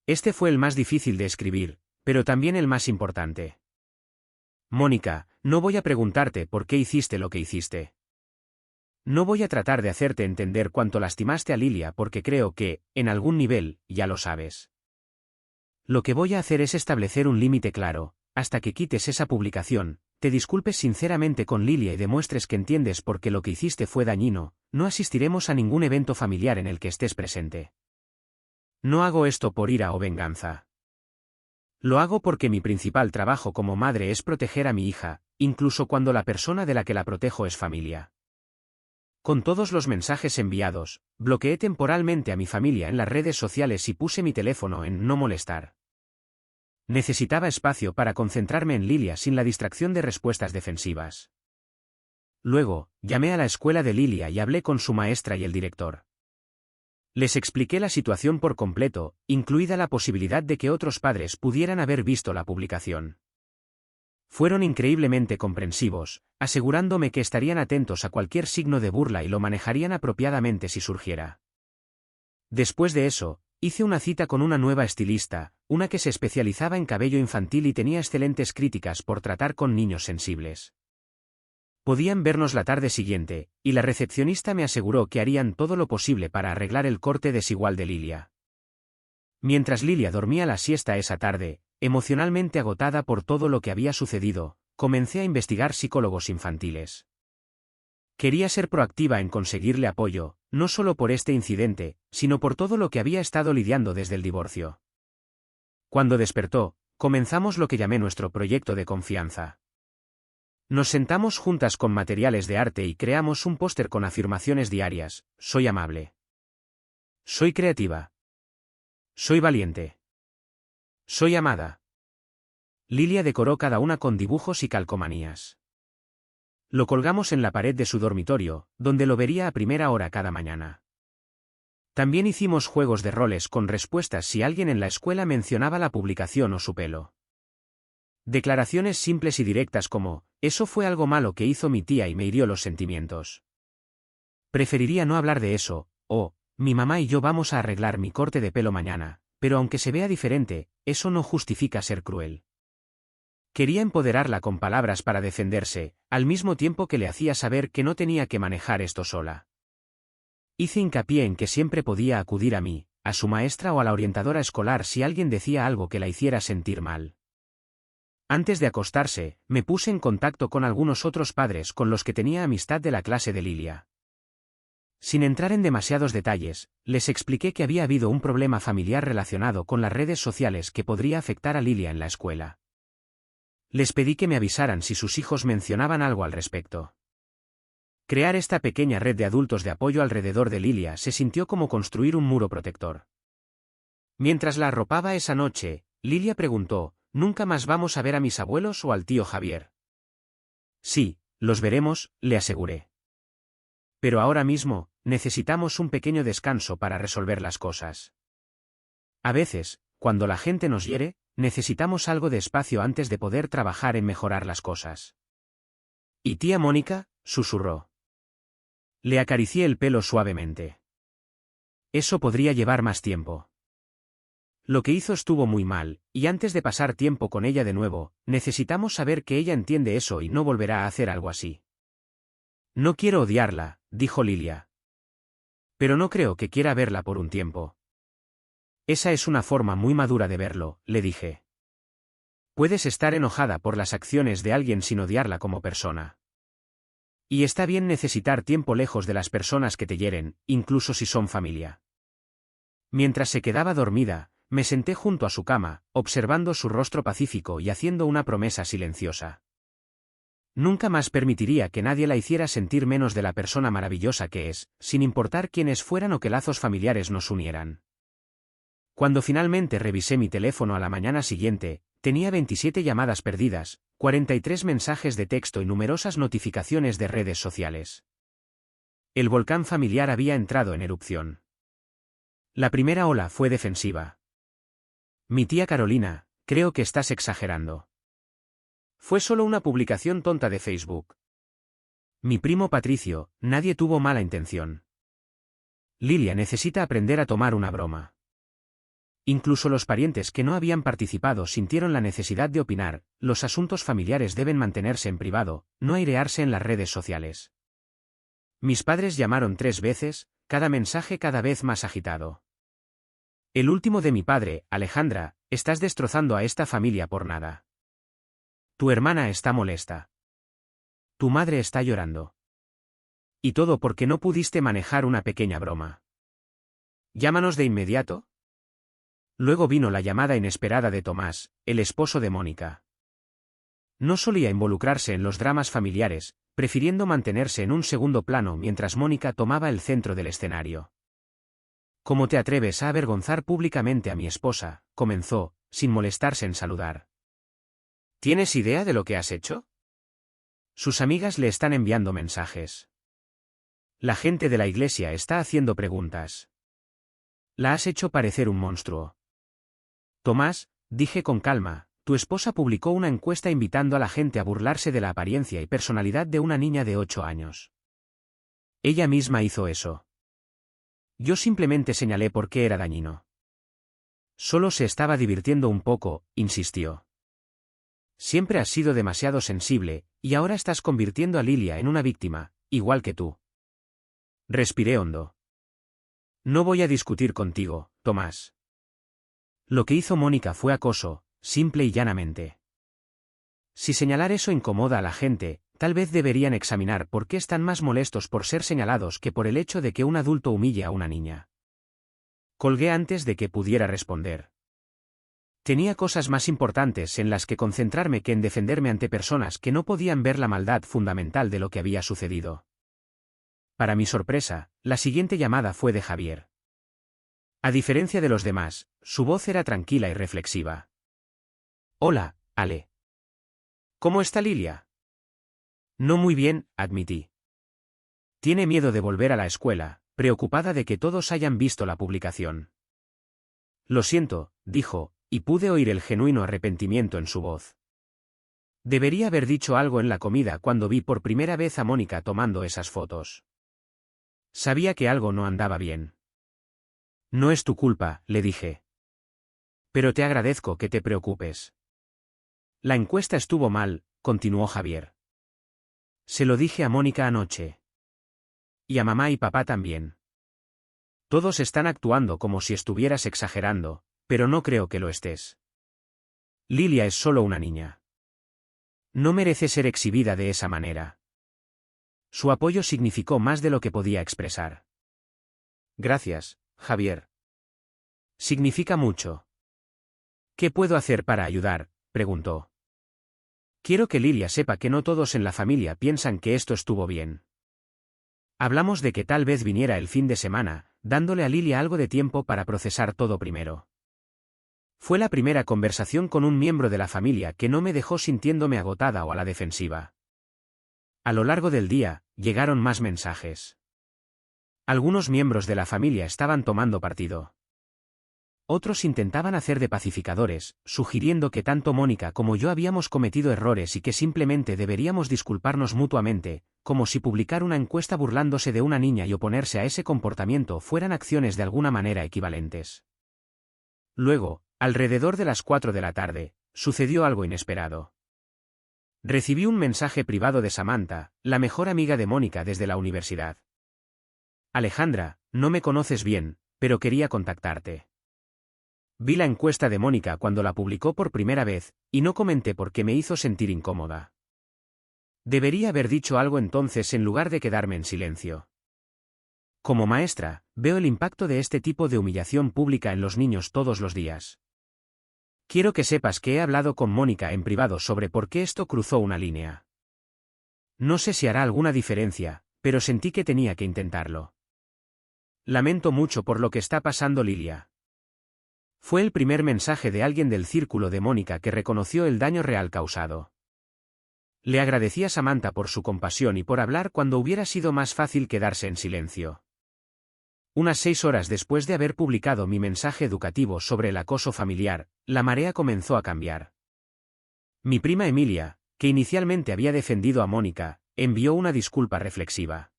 Este fue el más difícil de escribir, pero también el más importante. Mónica, no voy a preguntarte por qué hiciste lo que hiciste. No voy a tratar de hacerte entender cuánto lastimaste a Lilia porque creo que, en algún nivel, ya lo sabes. Lo que voy a hacer es establecer un límite claro, hasta que quites esa publicación, te disculpes sinceramente con Lilia y demuestres que entiendes por qué lo que hiciste fue dañino, no asistiremos a ningún evento familiar en el que estés presente. No hago esto por ira o venganza. Lo hago porque mi principal trabajo como madre es proteger a mi hija, incluso cuando la persona de la que la protejo es familia. Con todos los mensajes enviados, bloqueé temporalmente a mi familia en las redes sociales y puse mi teléfono en no molestar. Necesitaba espacio para concentrarme en Lilia sin la distracción de respuestas defensivas. Luego, llamé a la escuela de Lilia y hablé con su maestra y el director. Les expliqué la situación por completo, incluida la posibilidad de que otros padres pudieran haber visto la publicación. Fueron increíblemente comprensivos, asegurándome que estarían atentos a cualquier signo de burla y lo manejarían apropiadamente si surgiera. Después de eso, hice una cita con una nueva estilista, una que se especializaba en cabello infantil y tenía excelentes críticas por tratar con niños sensibles. Podían vernos la tarde siguiente, y la recepcionista me aseguró que harían todo lo posible para arreglar el corte desigual de Lilia. Mientras Lilia dormía la siesta esa tarde, emocionalmente agotada por todo lo que había sucedido, comencé a investigar psicólogos infantiles. Quería ser proactiva en conseguirle apoyo, no solo por este incidente, sino por todo lo que había estado lidiando desde el divorcio. Cuando despertó, comenzamos lo que llamé nuestro proyecto de confianza. Nos sentamos juntas con materiales de arte y creamos un póster con afirmaciones diarias: soy amable. Soy creativa. Soy valiente. Soy amada. Lilia decoró cada una con dibujos y calcomanías. Lo colgamos en la pared de su dormitorio, donde lo vería a primera hora cada mañana. También hicimos juegos de roles con respuestas si alguien en la escuela mencionaba la publicación o su pelo. Declaraciones simples y directas como: eso fue algo malo que hizo mi tía y me hirió los sentimientos. Preferiría no hablar de eso, o: mi mamá y yo vamos a arreglar mi corte de pelo mañana, pero aunque se vea diferente, eso no justifica ser cruel. Quería empoderarla con palabras para defenderse, al mismo tiempo que le hacía saber que no tenía que manejar esto sola. Hice hincapié en que siempre podía acudir a mí, a su maestra o a la orientadora escolar si alguien decía algo que la hiciera sentir mal. Antes de acostarse, me puse en contacto con algunos otros padres con los que tenía amistad de la clase de Lilia. Sin entrar en demasiados detalles, les expliqué que había habido un problema familiar relacionado con las redes sociales que podría afectar a Lilia en la escuela. Les pedí que me avisaran si sus hijos mencionaban algo al respecto. Crear esta pequeña red de adultos de apoyo alrededor de Lilia se sintió como construir un muro protector. Mientras la arropaba esa noche, Lilia preguntó: ¿nunca más vamos a ver a mis abuelos o al tío Javier? Sí, los veremos, le aseguré. Pero ahora mismo, necesitamos un pequeño descanso para resolver las cosas. A veces, cuando la gente nos hiere, necesitamos algo de espacio antes de poder trabajar en mejorar las cosas. ¿Y tía Mónica?, susurró. Le acaricié el pelo suavemente. Eso podría llevar más tiempo. Lo que hizo estuvo muy mal, y antes de pasar tiempo con ella de nuevo, necesitamos saber que ella entiende eso y no volverá a hacer algo así. No quiero odiarla, dijo Lilia. Pero no creo que quiera verla por un tiempo. Esa es una forma muy madura de verlo, le dije. Puedes estar enojada por las acciones de alguien sin odiarla como persona. Y está bien necesitar tiempo lejos de las personas que te hieren, incluso si son familia. Mientras se quedaba dormida, me senté junto a su cama, observando su rostro pacífico y haciendo una promesa silenciosa. Nunca más permitiría que nadie la hiciera sentir menos de la persona maravillosa que es, sin importar quiénes fueran o qué lazos familiares nos unieran. Cuando finalmente revisé mi teléfono a la mañana siguiente, tenía 27 llamadas perdidas, 43 mensajes de texto y numerosas notificaciones de redes sociales. El volcán familiar había entrado en erupción. La primera ola fue defensiva. Mi tía Carolina: creo que estás exagerando. Fue solo una publicación tonta de Facebook. Mi primo Patricio: nadie tuvo mala intención. Lilia necesita aprender a tomar una broma. Incluso los parientes que no habían participado sintieron la necesidad de opinar: los asuntos familiares deben mantenerse en privado, no airearse en las redes sociales. Mis padres llamaron 3 veces, cada mensaje cada vez más agitado. El último de mi padre: Alejandra, estás destrozando a esta familia por nada. Tu hermana está molesta. Tu madre está llorando. Y todo porque no pudiste manejar una pequeña broma. Llámanos de inmediato. Luego vino la llamada inesperada de Tomás, el esposo de Mónica. No solía involucrarse en los dramas familiares, prefiriendo mantenerse en un segundo plano mientras Mónica tomaba el centro del escenario. ¿Cómo te atreves a avergonzar públicamente a mi esposa?, comenzó, sin molestarse en saludar. ¿Tienes idea de lo que has hecho? Sus amigas le están enviando mensajes. La gente de la iglesia está haciendo preguntas. La has hecho parecer un monstruo. Tomás, dije con calma, tu esposa publicó una encuesta invitando a la gente a burlarse de la apariencia y personalidad de una niña de 8 años. Ella misma hizo eso. Yo simplemente señalé por qué era dañino. Solo se estaba divirtiendo un poco, insistió. Siempre has sido demasiado sensible, y ahora estás convirtiendo a Lilia en una víctima, igual que tú. Respiré hondo. No voy a discutir contigo, Tomás. Lo que hizo Mónica fue acoso, simple y llanamente. Si señalar eso incomoda a la gente, tal vez deberían examinar por qué están más molestos por ser señalados que por el hecho de que un adulto humille a una niña. Colgué antes de que pudiera responder. Tenía cosas más importantes en las que concentrarme que en defenderme ante personas que no podían ver la maldad fundamental de lo que había sucedido. Para mi sorpresa, la siguiente llamada fue de Javier. A diferencia de los demás, su voz era tranquila y reflexiva. Hola, Ale. ¿Cómo está Lilia? No muy bien, admití. Tiene miedo de volver a la escuela, preocupada de que todos hayan visto la publicación. Lo siento, dijo, y pude oír el genuino arrepentimiento en su voz. Debería haber dicho algo en la comida cuando vi por primera vez a Mónica tomando esas fotos. Sabía que algo no andaba bien. No es tu culpa, le dije. Pero te agradezco que te preocupes. La encuesta estuvo mal, continuó Javier. Se lo dije a Mónica anoche. Y a mamá y papá también. Todos están actuando como si estuvieras exagerando, pero no creo que lo estés. Lilia es solo una niña. No merece ser exhibida de esa manera. Su apoyo significó más de lo que podía expresar. Gracias, Javier. Significa mucho. ¿Qué puedo hacer para ayudar?, preguntó. Quiero que Lilia sepa que no todos en la familia piensan que esto estuvo bien. Hablamos de que tal vez viniera el fin de semana, dándole a Lilia algo de tiempo para procesar todo primero. Fue la primera conversación con un miembro de la familia que no me dejó sintiéndome agotada o a la defensiva. A lo largo del día, llegaron más mensajes. Algunos miembros de la familia estaban tomando partido. Otros intentaban hacer de pacificadores, sugiriendo que tanto Mónica como yo habíamos cometido errores y que simplemente deberíamos disculparnos mutuamente, como si publicar una encuesta burlándose de una niña y oponerse a ese comportamiento fueran acciones de alguna manera equivalentes. Luego, alrededor de las 4 de la tarde, sucedió algo inesperado. Recibí un mensaje privado de Samantha, la mejor amiga de Mónica desde la universidad. Alejandra, no me conoces bien, pero quería contactarte. Vi la encuesta de Mónica cuando la publicó por primera vez, y no comenté porque me hizo sentir incómoda. Debería haber dicho algo entonces en lugar de quedarme en silencio. Como maestra, veo el impacto de este tipo de humillación pública en los niños todos los días. Quiero que sepas que he hablado con Mónica en privado sobre por qué esto cruzó una línea. No sé si hará alguna diferencia, pero sentí que tenía que intentarlo. Lamento mucho por lo que está pasando, Lilia. Fue el primer mensaje de alguien del círculo de Mónica que reconoció el daño real causado. Le agradecí a Samantha por su compasión y por hablar cuando hubiera sido más fácil quedarse en silencio. Unas 6 horas después de haber publicado mi mensaje educativo sobre el acoso familiar, la marea comenzó a cambiar. Mi prima Emilia, que inicialmente había defendido a Mónica, envió una disculpa reflexiva.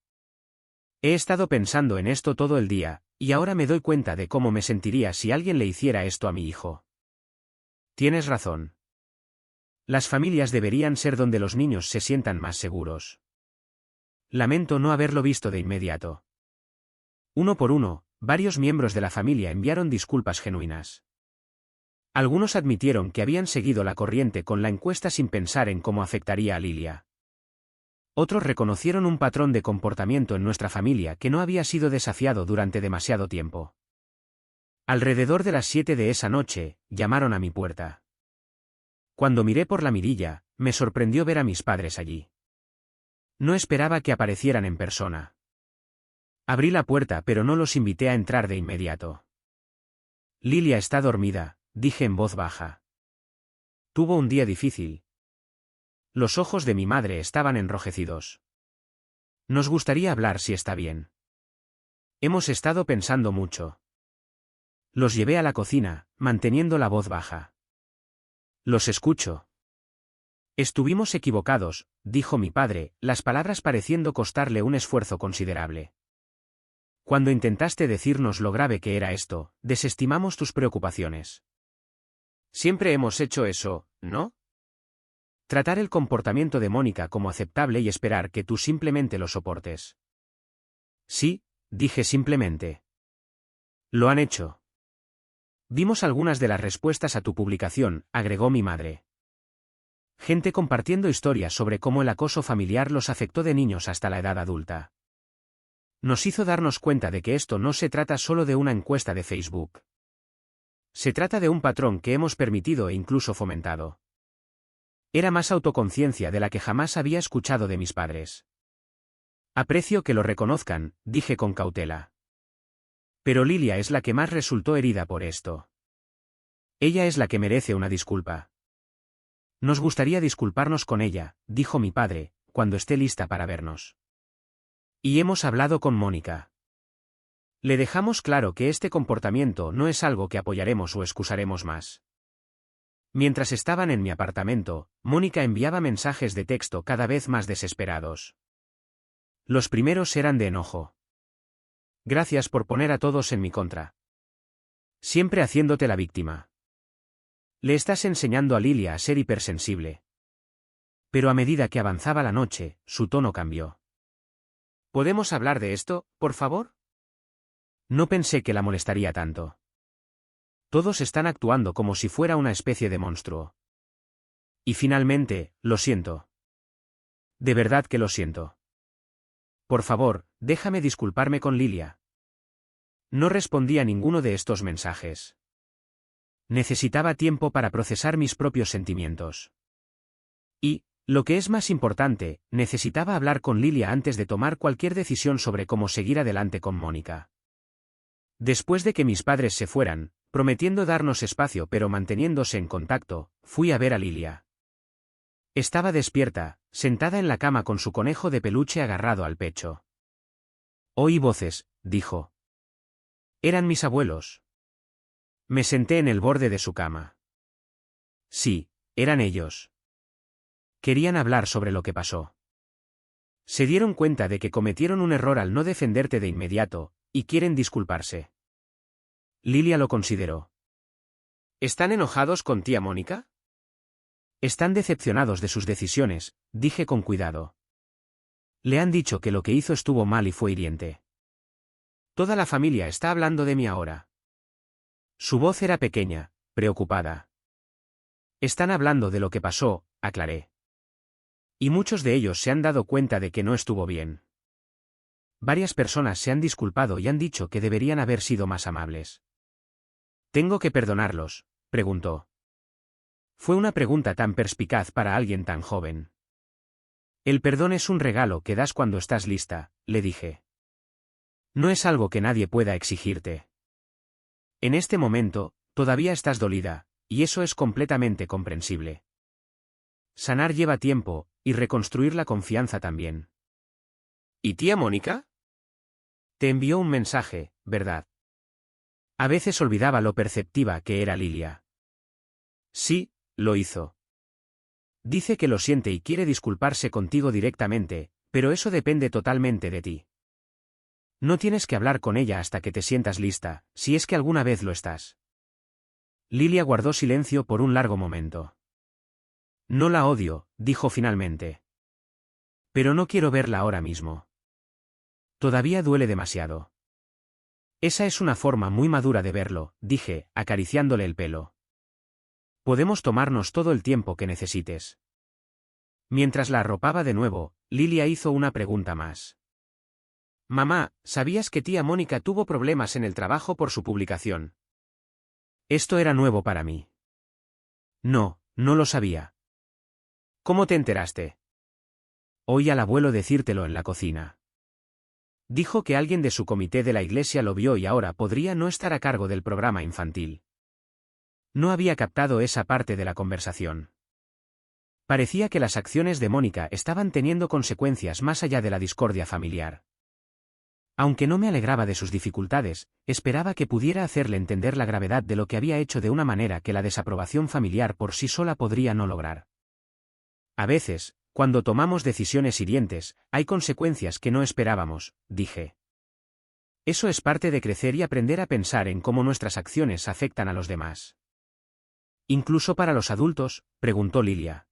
He estado pensando en esto todo el día, y ahora me doy cuenta de cómo me sentiría si alguien le hiciera esto a mi hijo. Tienes razón. Las familias deberían ser donde los niños se sientan más seguros. Lamento no haberlo visto de inmediato. Uno por uno, varios miembros de la familia enviaron disculpas genuinas. Algunos admitieron que habían seguido la corriente con la encuesta sin pensar en cómo afectaría a Lilia. Otros reconocieron un patrón de comportamiento en nuestra familia que no había sido desafiado durante demasiado tiempo. Alrededor de las 7 de esa noche, llamaron a mi puerta. Cuando miré por la mirilla, me sorprendió ver a mis padres allí. No esperaba que aparecieran en persona. Abrí la puerta pero no los invité a entrar de inmediato. Lilia está dormida, dije en voz baja. Tuvo un día difícil. Los ojos de mi madre estaban enrojecidos. Nos gustaría hablar si está bien. Hemos estado pensando mucho. Los llevé a la cocina, manteniendo la voz baja. Los escucho. Estuvimos equivocados, dijo mi padre, las palabras pareciendo costarle un esfuerzo considerable. Cuando intentaste decirnos lo grave que era esto, desestimamos tus preocupaciones. Siempre hemos hecho eso, ¿no? Tratar el comportamiento de Mónica como aceptable y esperar que tú simplemente lo soportes. Sí, dije simplemente. Lo han hecho. Vimos algunas de las respuestas a tu publicación, agregó mi madre. Gente compartiendo historias sobre cómo el acoso familiar los afectó de niños hasta la edad adulta. Nos hizo darnos cuenta de que esto no se trata solo de una encuesta de Facebook. Se trata de un patrón que hemos permitido e incluso fomentado. Era más autoconciencia de la que jamás había escuchado de mis padres. Aprecio que lo reconozcan, dije con cautela. Pero Lilia es la que más resultó herida por esto. Ella es la que merece una disculpa. Nos gustaría disculparnos con ella, dijo mi padre, cuando esté lista para vernos. Y hemos hablado con Mónica. Le dejamos claro que este comportamiento no es algo que apoyaremos o excusaremos más. Mientras estaban en mi apartamento, Mónica enviaba mensajes de texto cada vez más desesperados. Los primeros eran de enojo. Gracias por poner a todos en mi contra. Siempre haciéndote la víctima. Le estás enseñando a Lilia a ser hipersensible. Pero a medida que avanzaba la noche, su tono cambió. ¿Podemos hablar de esto, por favor? No pensé que la molestaría tanto. Todos están actuando como si fuera una especie de monstruo. Y finalmente, lo siento. De verdad que lo siento. Por favor, déjame disculparme con Lilia. No respondí a ninguno de estos mensajes. Necesitaba tiempo para procesar mis propios sentimientos. Y, lo que es más importante, necesitaba hablar con Lilia antes de tomar cualquier decisión sobre cómo seguir adelante con Mónica. Después de que mis padres se fueran, prometiendo darnos espacio pero manteniéndose en contacto, fui a ver a Lilia. Estaba despierta, sentada en la cama con su conejo de peluche agarrado al pecho. Oí voces, dijo. Eran mis abuelos. Me senté en el borde de su cama. Sí, eran ellos. Querían hablar sobre lo que pasó. Se dieron cuenta de que cometieron un error al no defenderte de inmediato, y quieren disculparse. Lilia lo consideró. ¿Están enojados con tía Mónica? Están decepcionados de sus decisiones, dije con cuidado. Le han dicho que lo que hizo estuvo mal y fue hiriente. Toda la familia está hablando de mí ahora. Su voz era pequeña, preocupada. Están hablando de lo que pasó, aclaré. Y muchos de ellos se han dado cuenta de que no estuvo bien. Varias personas se han disculpado y han dicho que deberían haber sido más amables. ¿Tengo que perdonarlos?, preguntó. Fue una pregunta tan perspicaz para alguien tan joven. El perdón es un regalo que das cuando estás lista, le dije. No es algo que nadie pueda exigirte. En este momento, todavía estás dolida, y eso es completamente comprensible. Sanar lleva tiempo, y reconstruir la confianza también. ¿Y tía Mónica? Te envió un mensaje, ¿verdad? A veces olvidaba lo perceptiva que era Lilia. Sí, lo hizo. Dice que lo siente y quiere disculparse contigo directamente, pero eso depende totalmente de ti. No tienes que hablar con ella hasta que te sientas lista, si es que alguna vez lo estás. Lilia guardó silencio por un largo momento. No la odio, dijo finalmente. Pero no quiero verla ahora mismo. Todavía duele demasiado. Esa es una forma muy madura de verlo, dije, acariciándole el pelo. Podemos tomarnos todo el tiempo que necesites. Mientras la arropaba de nuevo, Lilia hizo una pregunta más. Mamá, ¿sabías que tía Mónica tuvo problemas en el trabajo por su publicación? Esto era nuevo para mí. No, no lo sabía. ¿Cómo te enteraste? Oí al abuelo decírtelo en la cocina. Dijo que alguien de su comité de la iglesia lo vio y ahora podría no estar a cargo del programa infantil. No había captado esa parte de la conversación. Parecía que las acciones de Mónica estaban teniendo consecuencias más allá de la discordia familiar. Aunque no me alegraba de sus dificultades, esperaba que pudiera hacerle entender la gravedad de lo que había hecho de una manera que la desaprobación familiar por sí sola podría no lograr. A veces, cuando tomamos decisiones hirientes, hay consecuencias que no esperábamos, dije. Eso es parte de crecer y aprender a pensar en cómo nuestras acciones afectan a los demás. ¿Incluso para los adultos?, preguntó Lilia.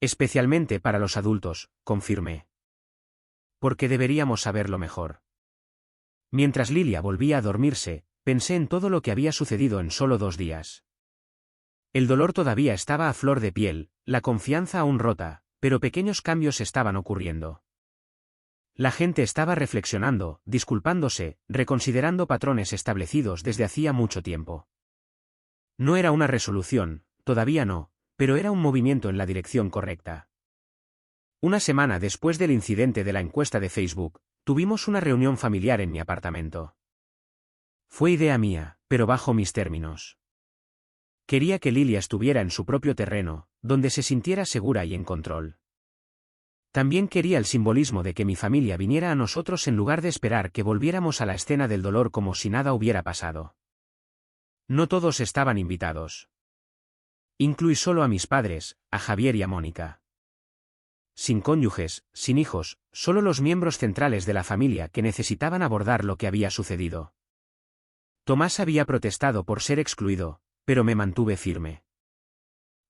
Especialmente para los adultos, confirmé. Porque deberíamos saberlo mejor. Mientras Lilia volvía a dormirse, pensé en todo lo que había sucedido en solo 2 días. El dolor todavía estaba a flor de piel, la confianza aún rota, pero pequeños cambios estaban ocurriendo. La gente estaba reflexionando, disculpándose, reconsiderando patrones establecidos desde hacía mucho tiempo. No era una resolución, todavía no, pero era un movimiento en la dirección correcta. Una semana después del incidente de la encuesta de Facebook, tuvimos una reunión familiar en mi apartamento. Fue idea mía, pero bajo mis términos. Quería que Lilia estuviera en su propio terreno, donde se sintiera segura y en control. También quería el simbolismo de que mi familia viniera a nosotros en lugar de esperar que volviéramos a la escena del dolor como si nada hubiera pasado. No todos estaban invitados. Incluí solo a mis padres, a Javier y a Mónica. Sin cónyuges, sin hijos, solo los miembros centrales de la familia que necesitaban abordar lo que había sucedido. Tomás había protestado por ser excluido, pero me mantuve firme.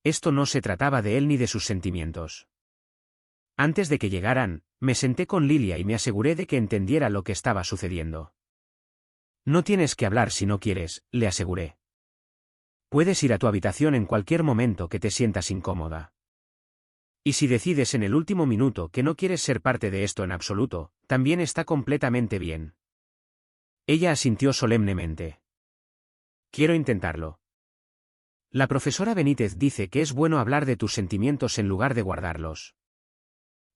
Esto no se trataba de él ni de sus sentimientos. Antes de que llegaran, me senté con Lilia y me aseguré de que entendiera lo que estaba sucediendo. No tienes que hablar si no quieres, le aseguré. Puedes ir a tu habitación en cualquier momento que te sientas incómoda. Y si decides en el último minuto que no quieres ser parte de esto en absoluto, también está completamente bien. Ella asintió solemnemente. Quiero intentarlo. La profesora Benítez dice que es bueno hablar de tus sentimientos en lugar de guardarlos.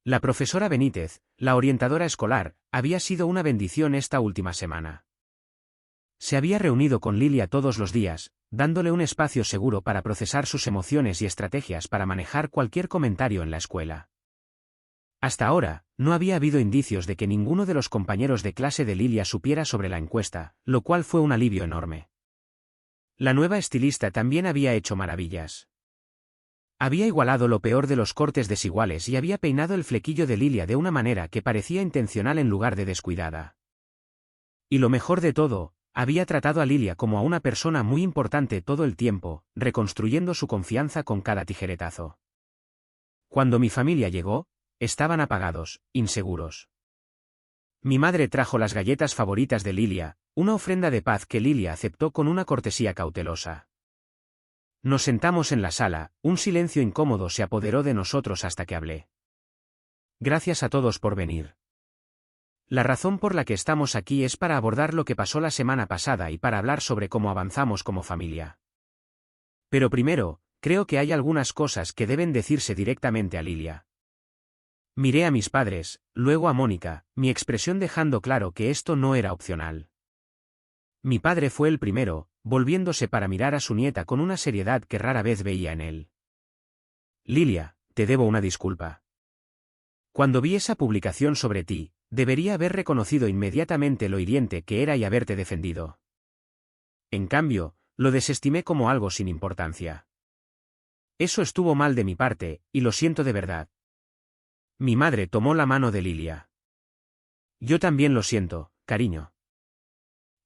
La profesora Benítez, la orientadora escolar, había sido una bendición esta última semana. Se había reunido con Lilia todos los días, dándole un espacio seguro para procesar sus emociones y estrategias para manejar cualquier comentario en la escuela. Hasta ahora, no había habido indicios de que ninguno de los compañeros de clase de Lilia supiera sobre la encuesta, lo cual fue un alivio enorme. La nueva estilista también había hecho maravillas. Había igualado lo peor de los cortes desiguales y había peinado el flequillo de Lilia de una manera que parecía intencional en lugar de descuidada. Y lo mejor de todo, había tratado a Lilia como a una persona muy importante todo el tiempo, reconstruyendo su confianza con cada tijeretazo. Cuando mi familia llegó, estaban apagados, inseguros. Mi madre trajo las galletas favoritas de Lilia, una ofrenda de paz que Lilia aceptó con una cortesía cautelosa. Nos sentamos en la sala, un silencio incómodo se apoderó de nosotros hasta que hablé. Gracias a todos por venir. La razón por la que estamos aquí es para abordar lo que pasó la semana pasada y para hablar sobre cómo avanzamos como familia. Pero primero, creo que hay algunas cosas que deben decirse directamente a Lilia. Miré a mis padres, luego a Mónica, mi expresión dejando claro que esto no era opcional. Mi padre fue el primero, volviéndose para mirar a su nieta con una seriedad que rara vez veía en él. Lilia, te debo una disculpa. Cuando vi esa publicación sobre ti, debería haber reconocido inmediatamente lo hiriente que era y haberte defendido. En cambio, lo desestimé como algo sin importancia. Eso estuvo mal de mi parte, y lo siento de verdad. Mi madre tomó la mano de Lilia. Yo también lo siento, cariño.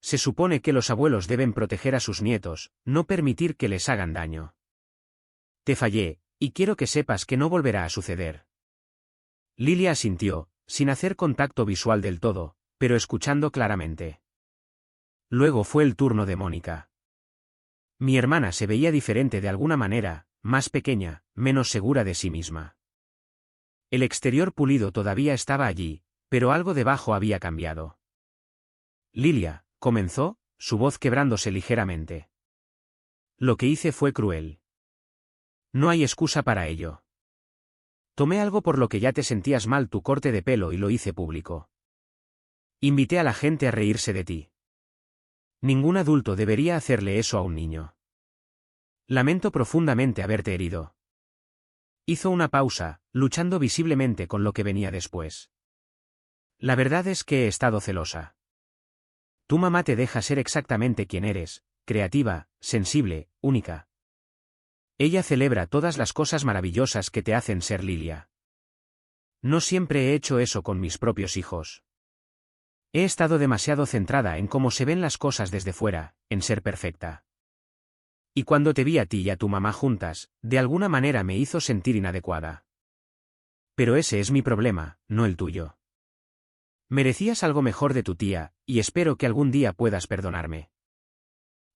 Se supone que los abuelos deben proteger a sus nietos, no permitir que les hagan daño. Te fallé, y quiero que sepas que no volverá a suceder. Lilia asintió, sin hacer contacto visual del todo, pero escuchando claramente. Luego fue el turno de Mónica. Mi hermana se veía diferente de alguna manera, más pequeña, menos segura de sí misma. El exterior pulido todavía estaba allí, pero algo debajo había cambiado. Lilia, comenzó, su voz quebrándose ligeramente. Lo que hice fue cruel. No hay excusa para ello. Tomé algo por lo que ya te sentías mal, tu corte de pelo, y lo hice público. Invité a la gente a reírse de ti. Ningún adulto debería hacerle eso a un niño. Lamento profundamente haberte herido. Hizo una pausa, luchando visiblemente con lo que venía después. La verdad es que he estado celosa. Tu mamá te deja ser exactamente quien eres, creativa, sensible, única. Ella celebra todas las cosas maravillosas que te hacen ser Lilia. No siempre he hecho eso con mis propios hijos. He estado demasiado centrada en cómo se ven las cosas desde fuera, en ser perfecta. Y cuando te vi a ti y a tu mamá juntas, de alguna manera me hizo sentir inadecuada. Pero ese es mi problema, no el tuyo. Merecías algo mejor de tu tía, y espero que algún día puedas perdonarme.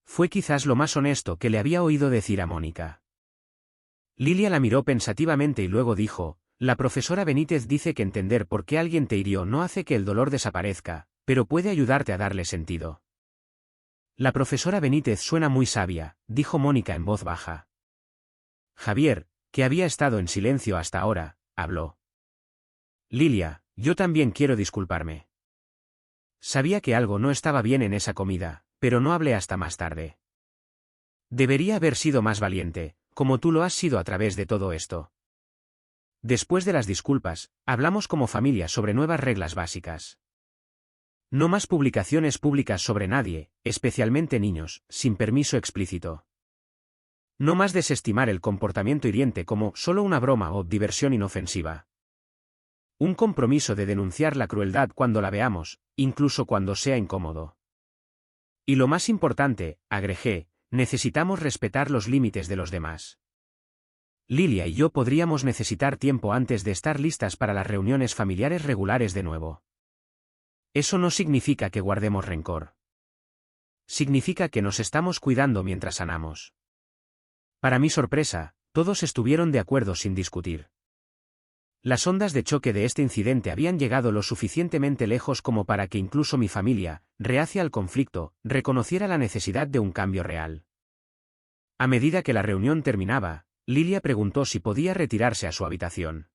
Fue quizás lo más honesto que le había oído decir a Mónica. Lilia la miró pensativamente y luego dijo: la profesora Benítez dice que entender por qué alguien te hirió no hace que el dolor desaparezca, pero puede ayudarte a darle sentido. La profesora Benítez suena muy sabia, dijo Mónica en voz baja. Javier, que había estado en silencio hasta ahora, habló. Lilia, yo también quiero disculparme. Sabía que algo no estaba bien en esa comida, pero no hablé hasta más tarde. Debería haber sido más valiente, como tú lo has sido a través de todo esto. Después de las disculpas, hablamos como familia sobre nuevas reglas básicas. No más publicaciones públicas sobre nadie, especialmente niños, sin permiso explícito. No más desestimar el comportamiento hiriente como solo una broma o diversión inofensiva. Un compromiso de denunciar la crueldad cuando la veamos, incluso cuando sea incómodo. Y lo más importante, agregé, necesitamos respetar los límites de los demás. Lilia y yo podríamos necesitar tiempo antes de estar listas para las reuniones familiares regulares de nuevo. Eso no significa que guardemos rencor. Significa que nos estamos cuidando mientras sanamos. Para mi sorpresa, todos estuvieron de acuerdo sin discutir. Las ondas de choque de este incidente habían llegado lo suficientemente lejos como para que incluso mi familia, reacia al conflicto, reconociera la necesidad de un cambio real. A medida que la reunión terminaba, Lilia preguntó si podía retirarse a su habitación.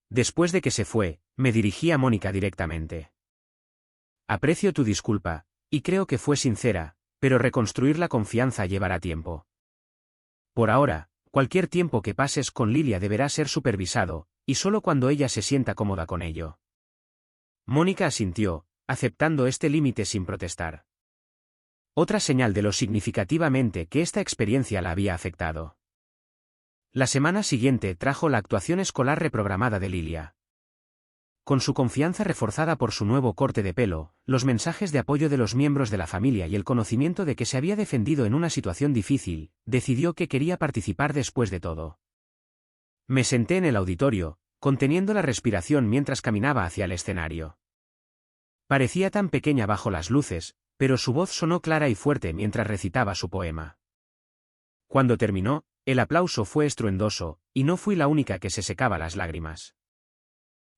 Después de que se fue, me dirigí a Mónica directamente. Aprecio tu disculpa, y creo que fue sincera, pero reconstruir la confianza llevará tiempo. Por ahora, cualquier tiempo que pases con Lilia deberá ser supervisado, y solo cuando ella se sienta cómoda con ello. Mónica asintió, aceptando este límite sin protestar. Otra señal de lo significativamente que esta experiencia la había afectado. La semana siguiente trajo la actuación escolar reprogramada de Lilia. Con su confianza reforzada por su nuevo corte de pelo, los mensajes de apoyo de los miembros de la familia y el conocimiento de que se había defendido en una situación difícil, decidió que quería participar después de todo. Me senté en el auditorio, conteniendo la respiración mientras caminaba hacia el escenario. Parecía tan pequeña bajo las luces, pero su voz sonó clara y fuerte mientras recitaba su poema. Cuando terminó, el aplauso fue estruendoso, y no fui la única que se secaba las lágrimas.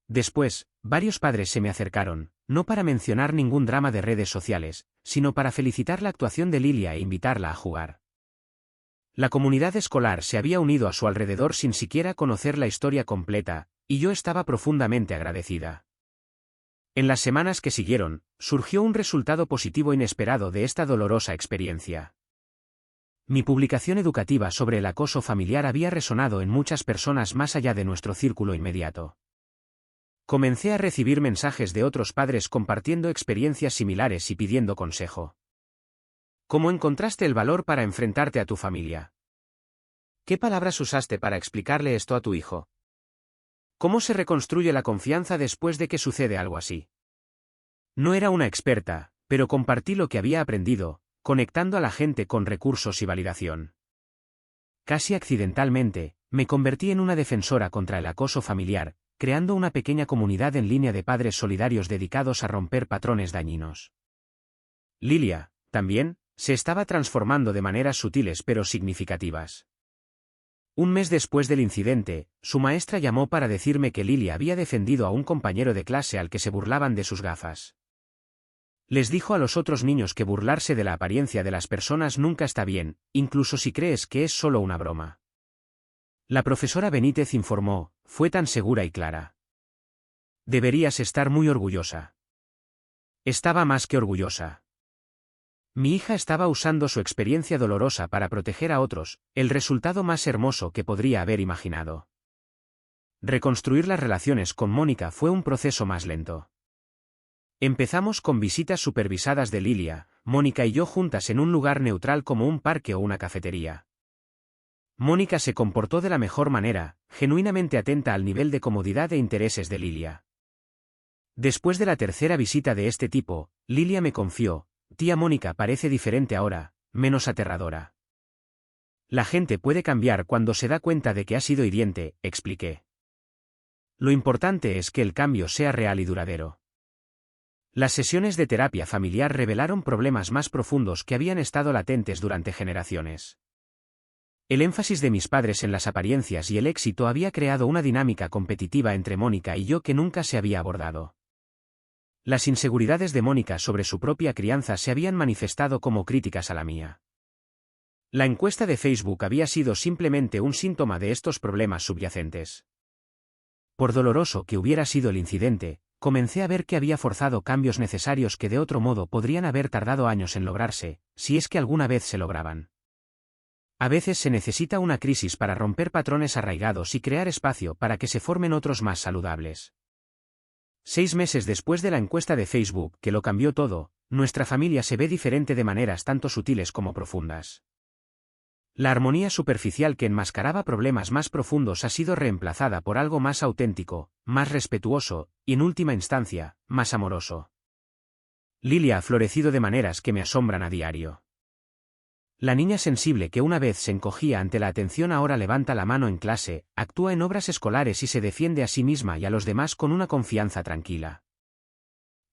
Después, varios padres se me acercaron, no para mencionar ningún drama de redes sociales, sino para felicitar la actuación de Lilia e invitarla a jugar. La comunidad escolar se había unido a su alrededor sin siquiera conocer la historia completa, y yo estaba profundamente agradecida. En las semanas que siguieron, surgió un resultado positivo inesperado de esta dolorosa experiencia. Mi publicación educativa sobre el acoso familiar había resonado en muchas personas más allá de nuestro círculo inmediato. Comencé a recibir mensajes de otros padres compartiendo experiencias similares y pidiendo consejo. ¿Cómo encontraste el valor para enfrentarte a tu familia? ¿Qué palabras usaste para explicarle esto a tu hijo? ¿Cómo se reconstruye la confianza después de que sucede algo así? No era una experta, pero compartí lo que había aprendido, conectando a la gente con recursos y validación. Casi accidentalmente, me convertí en una defensora contra el acoso familiar, creando una pequeña comunidad en línea de padres solidarios dedicados a romper patrones dañinos. Lilia, también, se estaba transformando de maneras sutiles pero significativas. Un mes después del incidente, su maestra llamó para decirme que Lilia había defendido a un compañero de clase al que se burlaban de sus gafas. Les dijo a los otros niños que burlarse de la apariencia de las personas nunca está bien, incluso si crees que es solo una broma. La profesora Benítez informó, fue tan segura y clara. Deberías estar muy orgullosa. Estaba más que orgullosa. Mi hija estaba usando su experiencia dolorosa para proteger a otros, el resultado más hermoso que podría haber imaginado. Reconstruir las relaciones con Mónica fue un proceso más lento. Empezamos con visitas supervisadas de Lilia, Mónica y yo juntas en un lugar neutral como un parque o una cafetería. Mónica se comportó de la mejor manera, genuinamente atenta al nivel de comodidad e intereses de Lilia. Después de la tercera visita de este tipo, Lilia me confió, tía Mónica parece diferente ahora, menos aterradora. La gente puede cambiar cuando se da cuenta de que ha sido hiriente, expliqué. Lo importante es que el cambio sea real y duradero. Las sesiones de terapia familiar revelaron problemas más profundos que habían estado latentes durante generaciones. El énfasis de mis padres en las apariencias y el éxito había creado una dinámica competitiva entre Mónica y yo que nunca se había abordado. Las inseguridades de Mónica sobre su propia crianza se habían manifestado como críticas a la mía. La encuesta de Facebook había sido simplemente un síntoma de estos problemas subyacentes. Por doloroso que hubiera sido el incidente, comencé a ver que había forzado cambios necesarios que de otro modo podrían haber tardado años en lograrse, si es que alguna vez se lograban. A veces se necesita una crisis para romper patrones arraigados y crear espacio para que se formen otros más saludables. 6 meses después de la encuesta de Facebook que lo cambió todo, nuestra familia se ve diferente de maneras tanto sutiles como profundas. La armonía superficial que enmascaraba problemas más profundos ha sido reemplazada por algo más auténtico, más respetuoso, y en última instancia, más amoroso. Lilia ha florecido de maneras que me asombran a diario. La niña sensible que una vez se encogía ante la atención ahora levanta la mano en clase, actúa en obras escolares y se defiende a sí misma y a los demás con una confianza tranquila.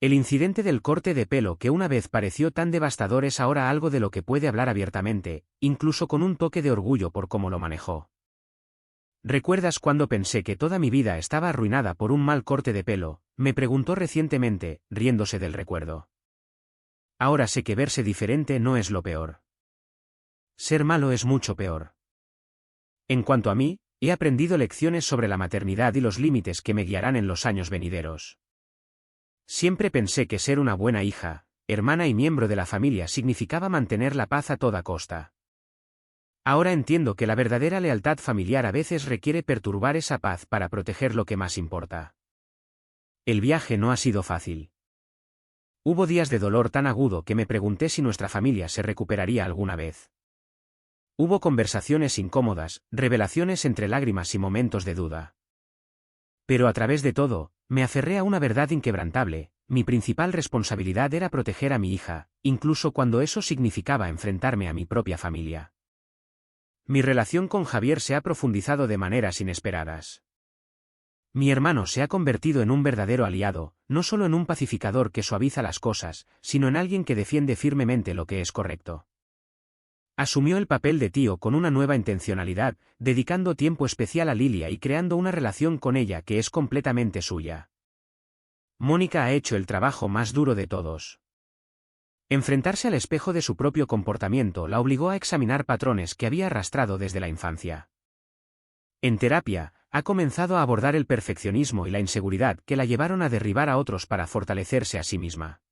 El incidente del corte de pelo que una vez pareció tan devastador es ahora algo de lo que puede hablar abiertamente, incluso con un toque de orgullo por cómo lo manejó. ¿Recuerdas cuando pensé que toda mi vida estaba arruinada por un mal corte de pelo?, me preguntó recientemente, riéndose del recuerdo. Ahora sé que verse diferente no es lo peor. Ser malo es mucho peor. En cuanto a mí, he aprendido lecciones sobre la maternidad y los límites que me guiarán en los años venideros. Siempre pensé que ser una buena hija, hermana y miembro de la familia significaba mantener la paz a toda costa. Ahora entiendo que la verdadera lealtad familiar a veces requiere perturbar esa paz para proteger lo que más importa. El viaje no ha sido fácil. Hubo días de dolor tan agudo que me pregunté si nuestra familia se recuperaría alguna vez. Hubo conversaciones incómodas, revelaciones entre lágrimas y momentos de duda. Pero a través de todo, me aferré a una verdad inquebrantable: mi principal responsabilidad era proteger a mi hija, incluso cuando eso significaba enfrentarme a mi propia familia. Mi relación con Javier se ha profundizado de maneras inesperadas. Mi hermano se ha convertido en un verdadero aliado, no solo en un pacificador que suaviza las cosas, sino en alguien que defiende firmemente lo que es correcto. Asumió el papel de tío con una nueva intencionalidad, dedicando tiempo especial a Lilia y creando una relación con ella que es completamente suya. Mónica ha hecho el trabajo más duro de todos. Enfrentarse al espejo de su propio comportamiento la obligó a examinar patrones que había arrastrado desde la infancia. En terapia, ha comenzado a abordar el perfeccionismo y la inseguridad que la llevaron a derribar a otros para fortalecerse a sí misma.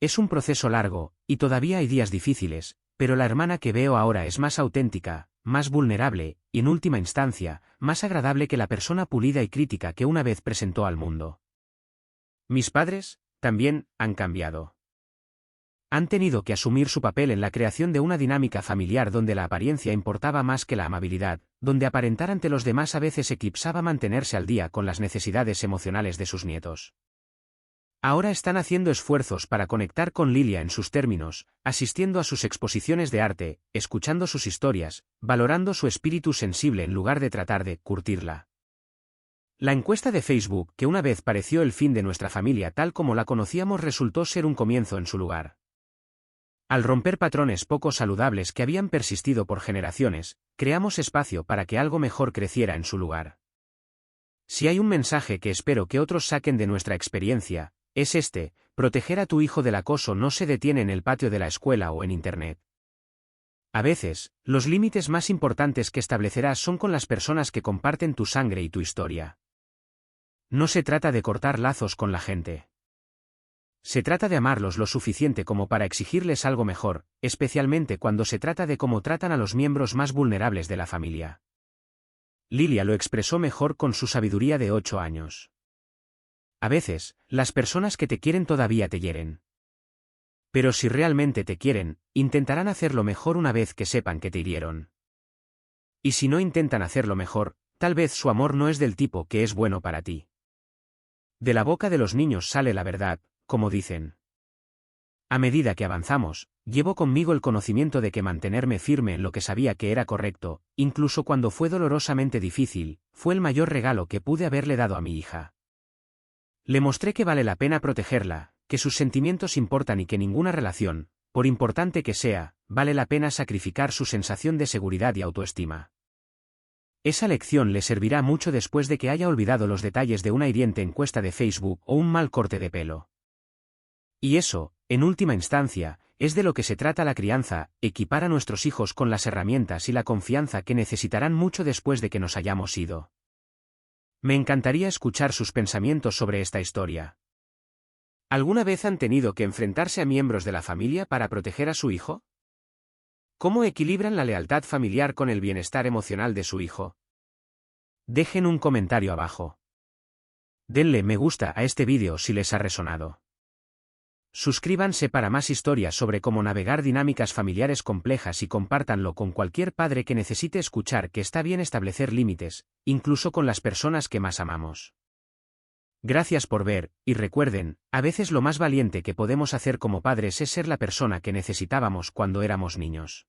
Es un proceso largo, y todavía hay días difíciles, pero la hermana que veo ahora es más auténtica, más vulnerable, y en última instancia, más agradable que la persona pulida y crítica que una vez presentó al mundo. Mis padres, también, han cambiado. Han tenido que asumir su papel en la creación de una dinámica familiar donde la apariencia importaba más que la amabilidad, donde aparentar ante los demás a veces eclipsaba mantenerse al día con las necesidades emocionales de sus nietos. Ahora están haciendo esfuerzos para conectar con Lilia en sus términos, asistiendo a sus exposiciones de arte, escuchando sus historias, valorando su espíritu sensible en lugar de tratar de curtirla. La encuesta de Facebook, que una vez pareció el fin de nuestra familia tal como la conocíamos, resultó ser un comienzo en su lugar. Al romper patrones poco saludables que habían persistido por generaciones, creamos espacio para que algo mejor creciera en su lugar. Si hay un mensaje que espero que otros saquen de nuestra experiencia, es este: Proteger a tu hijo del acoso no se detiene en el patio de la escuela o en Internet. A veces, los límites más importantes que establecerás son con las personas que comparten tu sangre y tu historia. No se trata de cortar lazos con la gente. Se trata de amarlos lo suficiente como para exigirles algo mejor, especialmente cuando se trata de cómo tratan a los miembros más vulnerables de la familia. Lilia lo expresó mejor con su sabiduría de 8 años. A veces, las personas que te quieren todavía te hieren. Pero si realmente te quieren, intentarán hacerlo mejor una vez que sepan que te hirieron. Y si no intentan hacerlo mejor, tal vez su amor no es del tipo que es bueno para ti. De la boca de los niños sale la verdad, como dicen. A medida que avanzamos, llevo conmigo el conocimiento de que mantenerme firme en lo que sabía que era correcto, incluso cuando fue dolorosamente difícil, fue el mayor regalo que pude haberle dado a mi hija. Le mostré que vale la pena protegerla, que sus sentimientos importan y que ninguna relación, por importante que sea, vale la pena sacrificar su sensación de seguridad y autoestima. Esa lección le servirá mucho después de que haya olvidado los detalles de una hiriente encuesta de Facebook o un mal corte de pelo. Y eso, en última instancia, es de lo que se trata la crianza, equipar a nuestros hijos con las herramientas y la confianza que necesitarán mucho después de que nos hayamos ido. Me encantaría escuchar sus pensamientos sobre esta historia. ¿Alguna vez han tenido que enfrentarse a miembros de la familia para proteger a su hijo? ¿Cómo equilibran la lealtad familiar con el bienestar emocional de su hijo? Dejen un comentario abajo. Denle me gusta a este vídeo si les ha resonado. Suscríbanse para más historias sobre cómo navegar dinámicas familiares complejas y compártanlo con cualquier padre que necesite escuchar que está bien establecer límites, incluso con las personas que más amamos. Gracias por ver, y recuerden, a veces lo más valiente que podemos hacer como padres es ser la persona que necesitábamos cuando éramos niños.